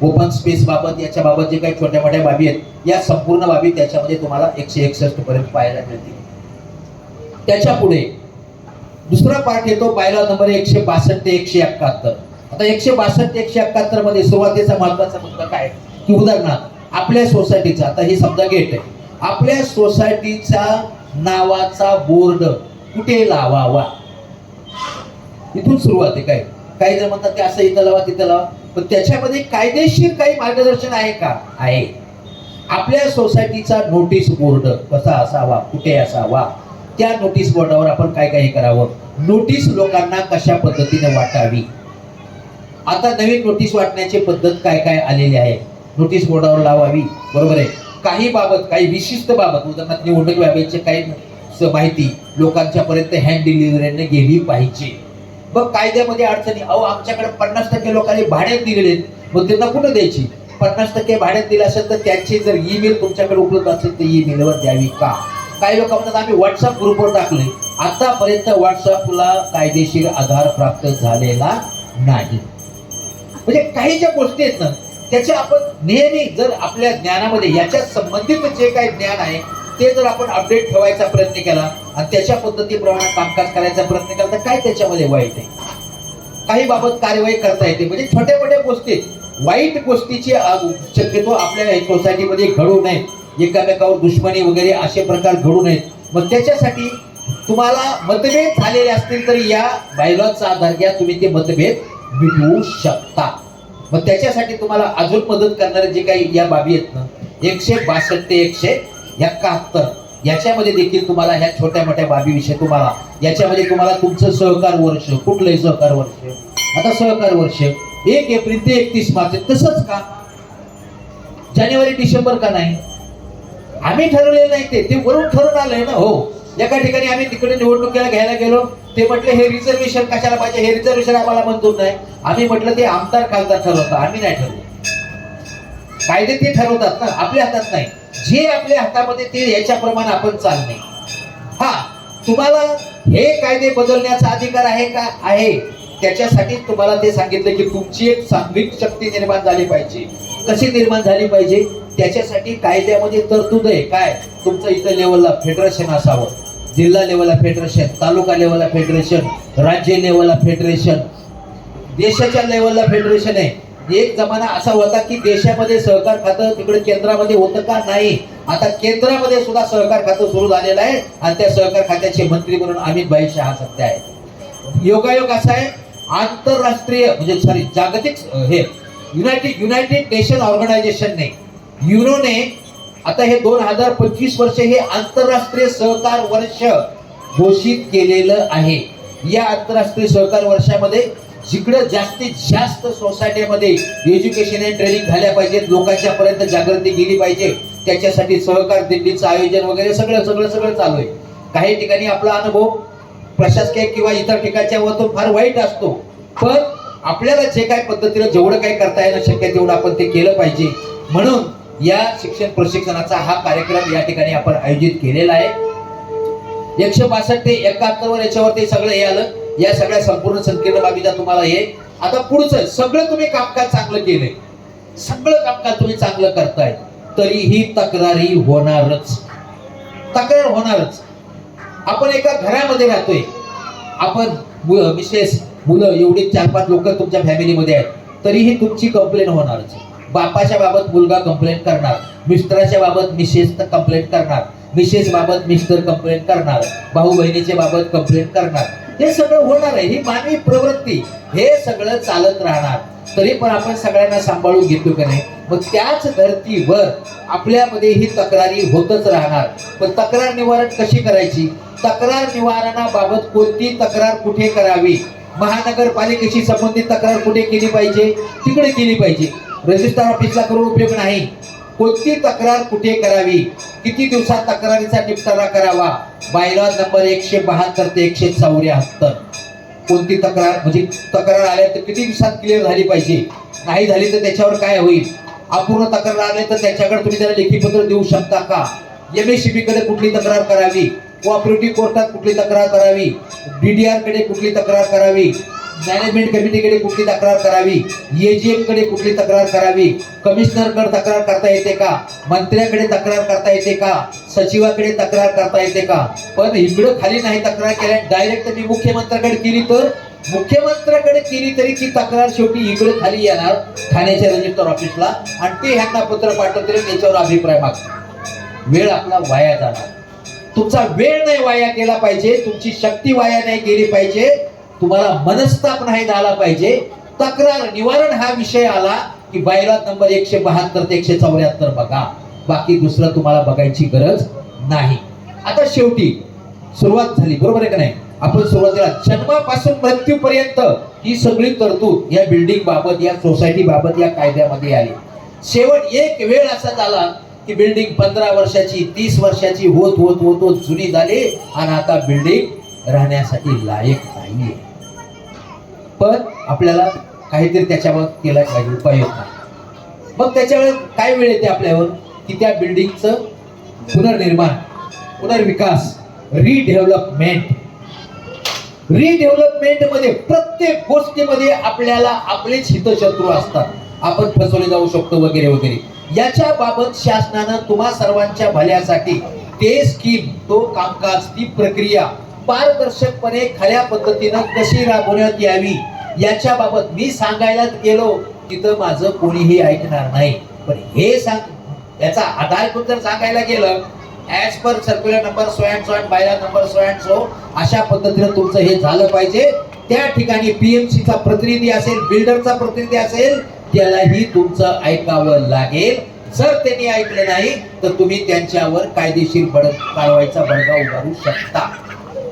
ओपन स्पेस बाबत याच्या बाबत जे काही छोट्या मोठ्या बाबी आहेत या संपूर्ण बाबी त्याच्यामध्ये तुम्हाला 161 पर्यंत पाहायला मिळतील. त्याच्या पुढे दुसरा पार्ट येतो बायलॉ नंबर 162 ते 171. आता 162 ते 171 मध्ये सुरुवातीचा महत्वाचा मुद्दा काय की उदाहरणार्थ आपल्या सोसायटीचा, आता ही समजा गेट आहे, आपल्या सोसायटीचा नावाचा बोर्ड कुठे लावावा इथून सुरुवात आहे. काय काही जण म्हणतात ते असं इथं लावा तिथं लावा, पण त्याच्यामध्ये कायदेशीर काही मार्गदर्शन आहे का? आहे. आपल्या सोसायटीचा नोटीस बोर्ड कसा असावा, कुठे असावा, त्या नोटीस बोर्डावर आपण काय काय करावं, नोटीस लोकांना कशा पद्धतीने वाटावी. आता नवीन नोटीस वाटण्याची पद्धत काय काय आलेली आहे, नोटीस बोर्डावर लावावी, बरोबर आहे. काही बाबत, काही विशिष्ट बाबत, उदाहरणार्थ निवडणूक बाबीची काही माहिती लोकांच्या पर्यंत हँड डिलिव्हरीने गेली पाहिजे. मग कायद्यामध्ये अडचणी, अहो आमच्याकडे 50% लोकांनी भाड्यात दिलेले, मग त्यांना कुठं द्यायची? 50% भाड्यात दिलं असेल तर त्यांची जर ईमेल तुमच्याकडे उपलब्ध असेल तर ईमेलवर द्यावी का? काही लोक म्हणतात आम्ही व्हॉट्सअप ग्रुपवर टाकले, आतापर्यंत व्हॉट्सअपला कायदेशीर आधार प्राप्त झालेला नाही. म्हणजे काही ज्या गोष्टी आहेत ना त्याच्या आपण नेहमी जर आपल्या ज्ञानामध्ये याच्या संबंधित जे काही ज्ञान आहे ते जर आपण अपडेट ठेवायचा प्रयत्न केला आणि त्याच्या पद्धतीप्रमाणे कामकाज करायचा प्रयत्न केला तर काय त्याच्यामध्ये वाईट आहे? काही बाबत कार्यवाही करता येते. म्हणजे छोट्या मोठ्या गोष्टी, वाईट गोष्टीची शक्यतो आपल्या सोसायटीमध्ये घडू नये, एकामेकावर दुश्मनी वगैरे असे प्रकार घडू नयेत. मग त्याच्यासाठी तुम्हाला मतभेद झालेले असतील तर या बायलॉचा आधार घ्या, तुम्ही ते मतभेद मिटवू शकता. मग त्याच्यासाठी तुम्हाला अजून मदत करणारे जे काही या बाबी आहेत ना 162 ते 171 याच्यामध्ये देखील तुम्हाला ह्या छोट्या मोठ्या बाबीविषयी तुम्हाला याच्यामध्ये तुम्हाला तुमचं सहकार वर्ष, कुठलंही सहकार वर्ष, आता सहकार वर्ष 1 एप्रिल ते 31 मार्च, तसंच का जानेवारी डिसेंबर का नाही? आम्ही ठरवलेलं नाही, ते वरून ठरून आलंय ना. हो, एका ठिकाणी आम्ही तिकडे निवडणुकीला घ्यायला गेलो, ते म्हटले हे रिझर्वेशन कशाला पाहिजे, हे रिझर्वेशन आम्हाला मंजूर नाही. आम्ही म्हटलं ते आमदार खासदार ठरवतात, आम्ही नाही ठरवलं. कायदे ते ठरवतात ना, आपल्या हातात नाही. जे आपल्या हातामध्ये ते याच्याप्रमाणे आपण चालणे. हा, तुम्हाला हे कायदे बदलण्याचा अधिकार आहे का? आहे. त्याच्यासाठी तुम्हाला ते सांगितलं की तुमची एक सांघिक शक्ती निर्माण झाली पाहिजे. कशी निर्माण झाली पाहिजे? त्याच्यासाठी कायद्यामध्ये तरतूद आहे. काय? तुमचं इथं लेवलला फेडरेशन असावं, जिल्हा लेवलला फेडरेशन, तालुका लेवलला फेडरेशन, राज्य लेवलला फेडरेशन, देशाच्या लेवलला फेडरेशन आहे. एक जमाना असा होता की देशामध्ये सहकार खातं तिकडे केंद्रामध्ये होतं का? नाही. आता केंद्रामध्ये सुद्धा सहकार खातं सुरू झालेलं आहे आणि त्या सहकार खात्याचे मंत्री म्हणून अमित भाई शहा सध्या आहेत. योगायोग असा आहे, आंतरराष्ट्रीय म्हणजे सॉरी जागतिक हे युनायटेड नेशन ऑर्गनायझेशनने, युनोने आता हे 2025 वर्ष हे आंतरराष्ट्रीय सहकार वर्ष घोषित केलेलं आहे. या आंतरराष्ट्रीय सहकार वर्षामध्ये जिकडे जास्तीत जास्त सोसायटीमध्ये एज्युकेशन अँड ट्रेनिंग झाल्या पाहिजेत, लोकांच्या पर्यंत जागृती गेली पाहिजे, त्याच्यासाठी सहकार दिंडीचं आयोजन वगैरे सगळं चालू आहे. काही ठिकाणी आपला अनुभव प्रशासकीय किंवा इतर ठिकाणच्या वरतून फार वाईट असतो, पण आपल्याला जे काही पद्धतीने जेवढं काही करता येणं शक्य तेवढं आपण ते केलं पाहिजे. म्हणून या शिक्षण प्रशिक्षणाचा हा कार्यक्रम या ठिकाणी आपण आयोजित केलेला आहे. 162 ते 71 वर याच्यावरती सगळं हे आलं. या सगळ्या संपूर्ण संकीर्ण बाबीचा तुम्हाला हे आता पुढचं सगळं तुम्ही कामकाज चांगलं केलंय, सगळं कामकाज तुम्ही चांगलं करताय, तरीही तक्रारी होणारच. आपण एका घरामध्ये राहतोय, आपण मिसेस मुलं एवढी 4-5 लोक तुमच्या फॅमिलीमध्ये आहेत, तरीही तुमची कंप्लेंट होणारच. बापाच्या बाबत मुलगा कंप्लेंट करणार, मिस्टराच्या बाबत मिसेस कंप्लेंट करणार, मिसेस बाबत मिस्टर कंप्लेंट करणार, भाऊ बहिणीच्या बाबत कंप्लेंट करणार. हे सगळं होणार आहे, ही मानवी प्रवृत्ती, हे सगळं चालत राहणार. तरी पण आपण सगळ्यांना सांभाळून घेतो का नाही? मग त्याच धर्तीवर आपल्यामध्ये ही तक्रारी होतच राहणार. पण तक्रार निवारण कशी करायची? तक्रार निवारणाबाबत कोणती तक्रार कुठे करावी? महानगरपालिकेशी संबंधित तक्रार कुठे केली पाहिजे? तिकडे केली पाहिजे. रजिस्टर ऑफिसला करून उपयोग नाही. कोणती तक्रार कुठे करावी? किती दिवसात तक्रारीचा निपटारा करावा? बायलॉ नंबर 172 ते 174. कोणती तक्रार म्हणजे तक्रार आल्या तर किती दिवसात क्लिअर झाली पाहिजे? नाही झाली तर त्याच्यावर काय होईल? अपूर्ण तक्रार आले तर त्याच्याकडे तुम्ही त्याला लेखी पत्र देऊ शकता का? MSCB कडे कुठली तक्रार करावी? कोऑपरेटिव्ह कोर्टात कुठली तक्रार करावी, DDR कडे कुठली तक्रार करावी, मॅनेजमेंट कमिटीकडे कुठली तक्रार करावी, AGM कडे कुठली तक्रार करावी, कमिशनरकडे तक्रार करता येते का, मंत्र्याकडे तक्रार करता येते का, सचिवाकडे तक्रार करता येते का. पण इकडं खाली नाही तक्रार केल्या, डायरेक्ट मी मुख्यमंत्र्याकडे केली तर मुख्यमंत्र्याकडे केली तरी ती तक्रार शेवटी इकडे खाली येणार ठाण्याच्या रजिस्टर ऑफिसला आणि ते ह्यांना पत्र पाठवतील, त्याच्यावर अभिप्राय मागतील. वेळ आपला वाया जाणार. तुमचा वेळ नाही वाया गेला पाहिजे, तुमची शक्ती वाया नाही गेली पाहिजे, तुम्हाला मनस्ताप नाही झाला पाहिजे. तक्रार निवारण हा विषय आला की बायलॉ नंबर 172 ते 174 बघा, बाकी दुसरं तुम्हाला बघायची गरज नाही. आता शेवटी सुरुवात झाली, बरोबर आहे का नाही. आपण सुरुवातीला जन्मापासून मृत्यूपर्यंत ही सगळी तरतूद या बिल्डिंग बाबत, या सोसायटी बाबत, या कायद्यामध्ये आली. शेवट एक वेळ असा झाला की बिल्डिंग 15 वर्षाची 30 वर्षाची होत होत होत होत जुनी झाली आणि आता बिल्डिंग राहण्यासाठी लायक नाहीये. पण आपल्याला काहीतरी त्याच्यावर केला पाहिजे, उपाययोजना. मग त्याच्यावर काय वेळ येते आपल्यावर की त्या बिल्डिंगचं पुनर्निर्माण, पुनर्विकास, रिडेव्हलपमेंट मध्ये प्रत्येक गोष्टीमध्ये आपल्याला आपलेच हितशत्रू असतात, आपण फसवले जाऊ शकतो वगैरे वगैरे. याच्या बाबत शासनानं तुम्हा सर्वांच्या भल्यासाठी ते स्कीम, तो कामकाज, ती प्रक्रिया पारदर्शकपणे खऱ्या पद्धतीनं कशी राबवण्यात यावी याच्या बाबत मी सांगायला गेलो तिथं माझं कोणीही ऐकणार नाही. पण हे याचा आधार जर सांगायला गेलं as per circular number so and so and bylaw number so and so, अशा पद्धतीनं तुमचं हे झालं पाहिजे. त्या ठिकाणी PMC चा प्रतिनिधी असेल, बिल्डरचा प्रतिनिधी असेल, त्यालाही तुमचं ऐकावं लागेल. जर त्यांनी ऐकलं नाही तर तुम्ही त्यांच्यावर कायदेशीर कारवाईचा बडगा उभारू शकता.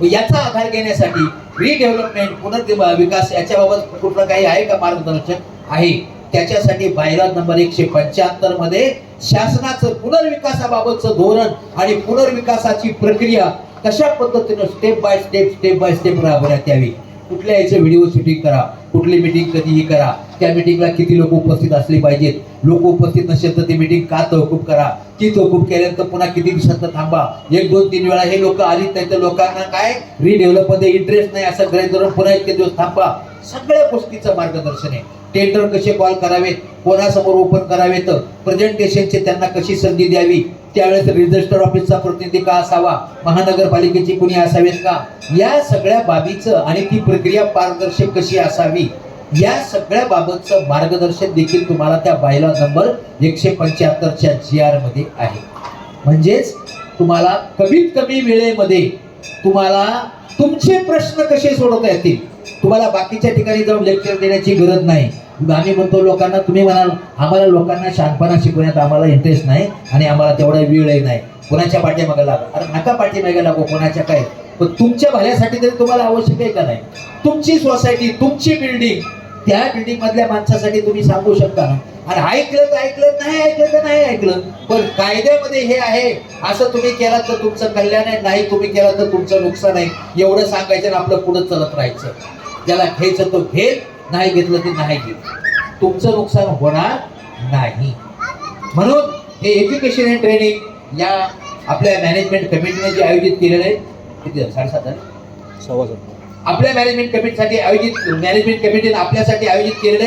याचा आधार घेण्यासाठी रिडेव्हलपमेंट, पुनर्विकास याच्याबाबत कुठलं काही आहे का मार्गदर्शक आहे, त्याच्यासाठी बायलॉ नंबर 175 मध्ये शासनाचं पुनर्विकासाबाबतचं धोरण आणि पुनर्विकासाची प्रक्रिया कशा पद्धतीनं स्टेप बाय स्टेप राबवण्यात यावी. कुठल्या याचे व्हिडिओ शूटिंग करा, कुठली मीटिंग कधीही करा, त्या मीटिंगला किती लोक उपस्थित असले पाहिजेत, लोक उपस्थित नसेल तर ती मीटिंग का तहकूब करा, ती तहकूब केल्यानंतर पुन्हा किती दिवसात थांबा, 1 2 3 वेळा हे लोक आलीच नाही तर लोकांना काय रिडेव्हलप मध्ये इंटरेस्ट नाही असं गृहीत धरून पुन्हा इतके दिवस थांबा. सगळ्या गोष्टीचं मार्गदर्शन आहे. टेंडर कसे कॉल करावेत, कोणासमोर ओपन करावेत, प्रेझेंटेशनचे त्यांना कशी संधी द्यावी, त्यावेळेस रजिस्टर ऑफिसचा प्रतिनिधी का असावा, महानगरपालिकेची कुणी असावेत का, या सगळ्या बाबीचं आणि ती प्रक्रिया पारदर्शक कशी असावी या सगळ्या बाबतचं मार्गदर्शन देखील तुम्हाला त्या बायलॉ नंबर 175च्या GR मध्ये आहे. म्हणजेच तुम्हाला कमीत कमी वेळेमध्ये तुम्हाला तुमचे प्रश्न कसे सोडवता येतील. तुम्हाला बाकीच्या ठिकाणी जाऊन लेक्चर देण्याची गरज नाही. आम्ही म्हणतो लोकांना, तुम्ही म्हणाल आम्हाला लोकांना शहाणपणा शिकवण्यात आम्हाला इंटरेस्ट नाही आणि आम्हाला तेवढा वेळही नाही, कोणाच्या पाठीमागे लागा. अरे नका पाठीमागे लागो, कोणाच्या काय, पण तुमच्या भल्यासाठी तरी तुम्हाला आवश्यक आहे का नाही. तुमची सोसायटी, तुमची बिल्डिंग, त्या बिल्डिंग मधल्या माणसासाठी तुम्ही सांगू शकता ना. आणि ऐकलं तर ऐकलं, नाही ऐकलं तर नाही ऐकलं, पण कायद्यामध्ये हे आहे, असं तुम्ही केलं तर तुमचं कल्याण आहे, नाही तुम्ही केलं तर तुमचं नुकसान आहे, एवढं सांगायचं आणि आपलं पुढे चलत राहायचं. ज्याला घ्यायचं तो घेत, नाही घेतलं ते नाही घेत, तुमचं नुकसान होणार नाही. म्हणून हे एज्युकेशन अँड ट्रेनिंग या आपल्या मॅनेजमेंट कमिटीने जे आयोजित केलेलं आहे, किती 7:30 आपल्या मॅनेजमेंट कमिटीसाठी आयोजित, मॅनेजमेंट कमिटीने आपल्यासाठी आयोजित केलेलं आहे.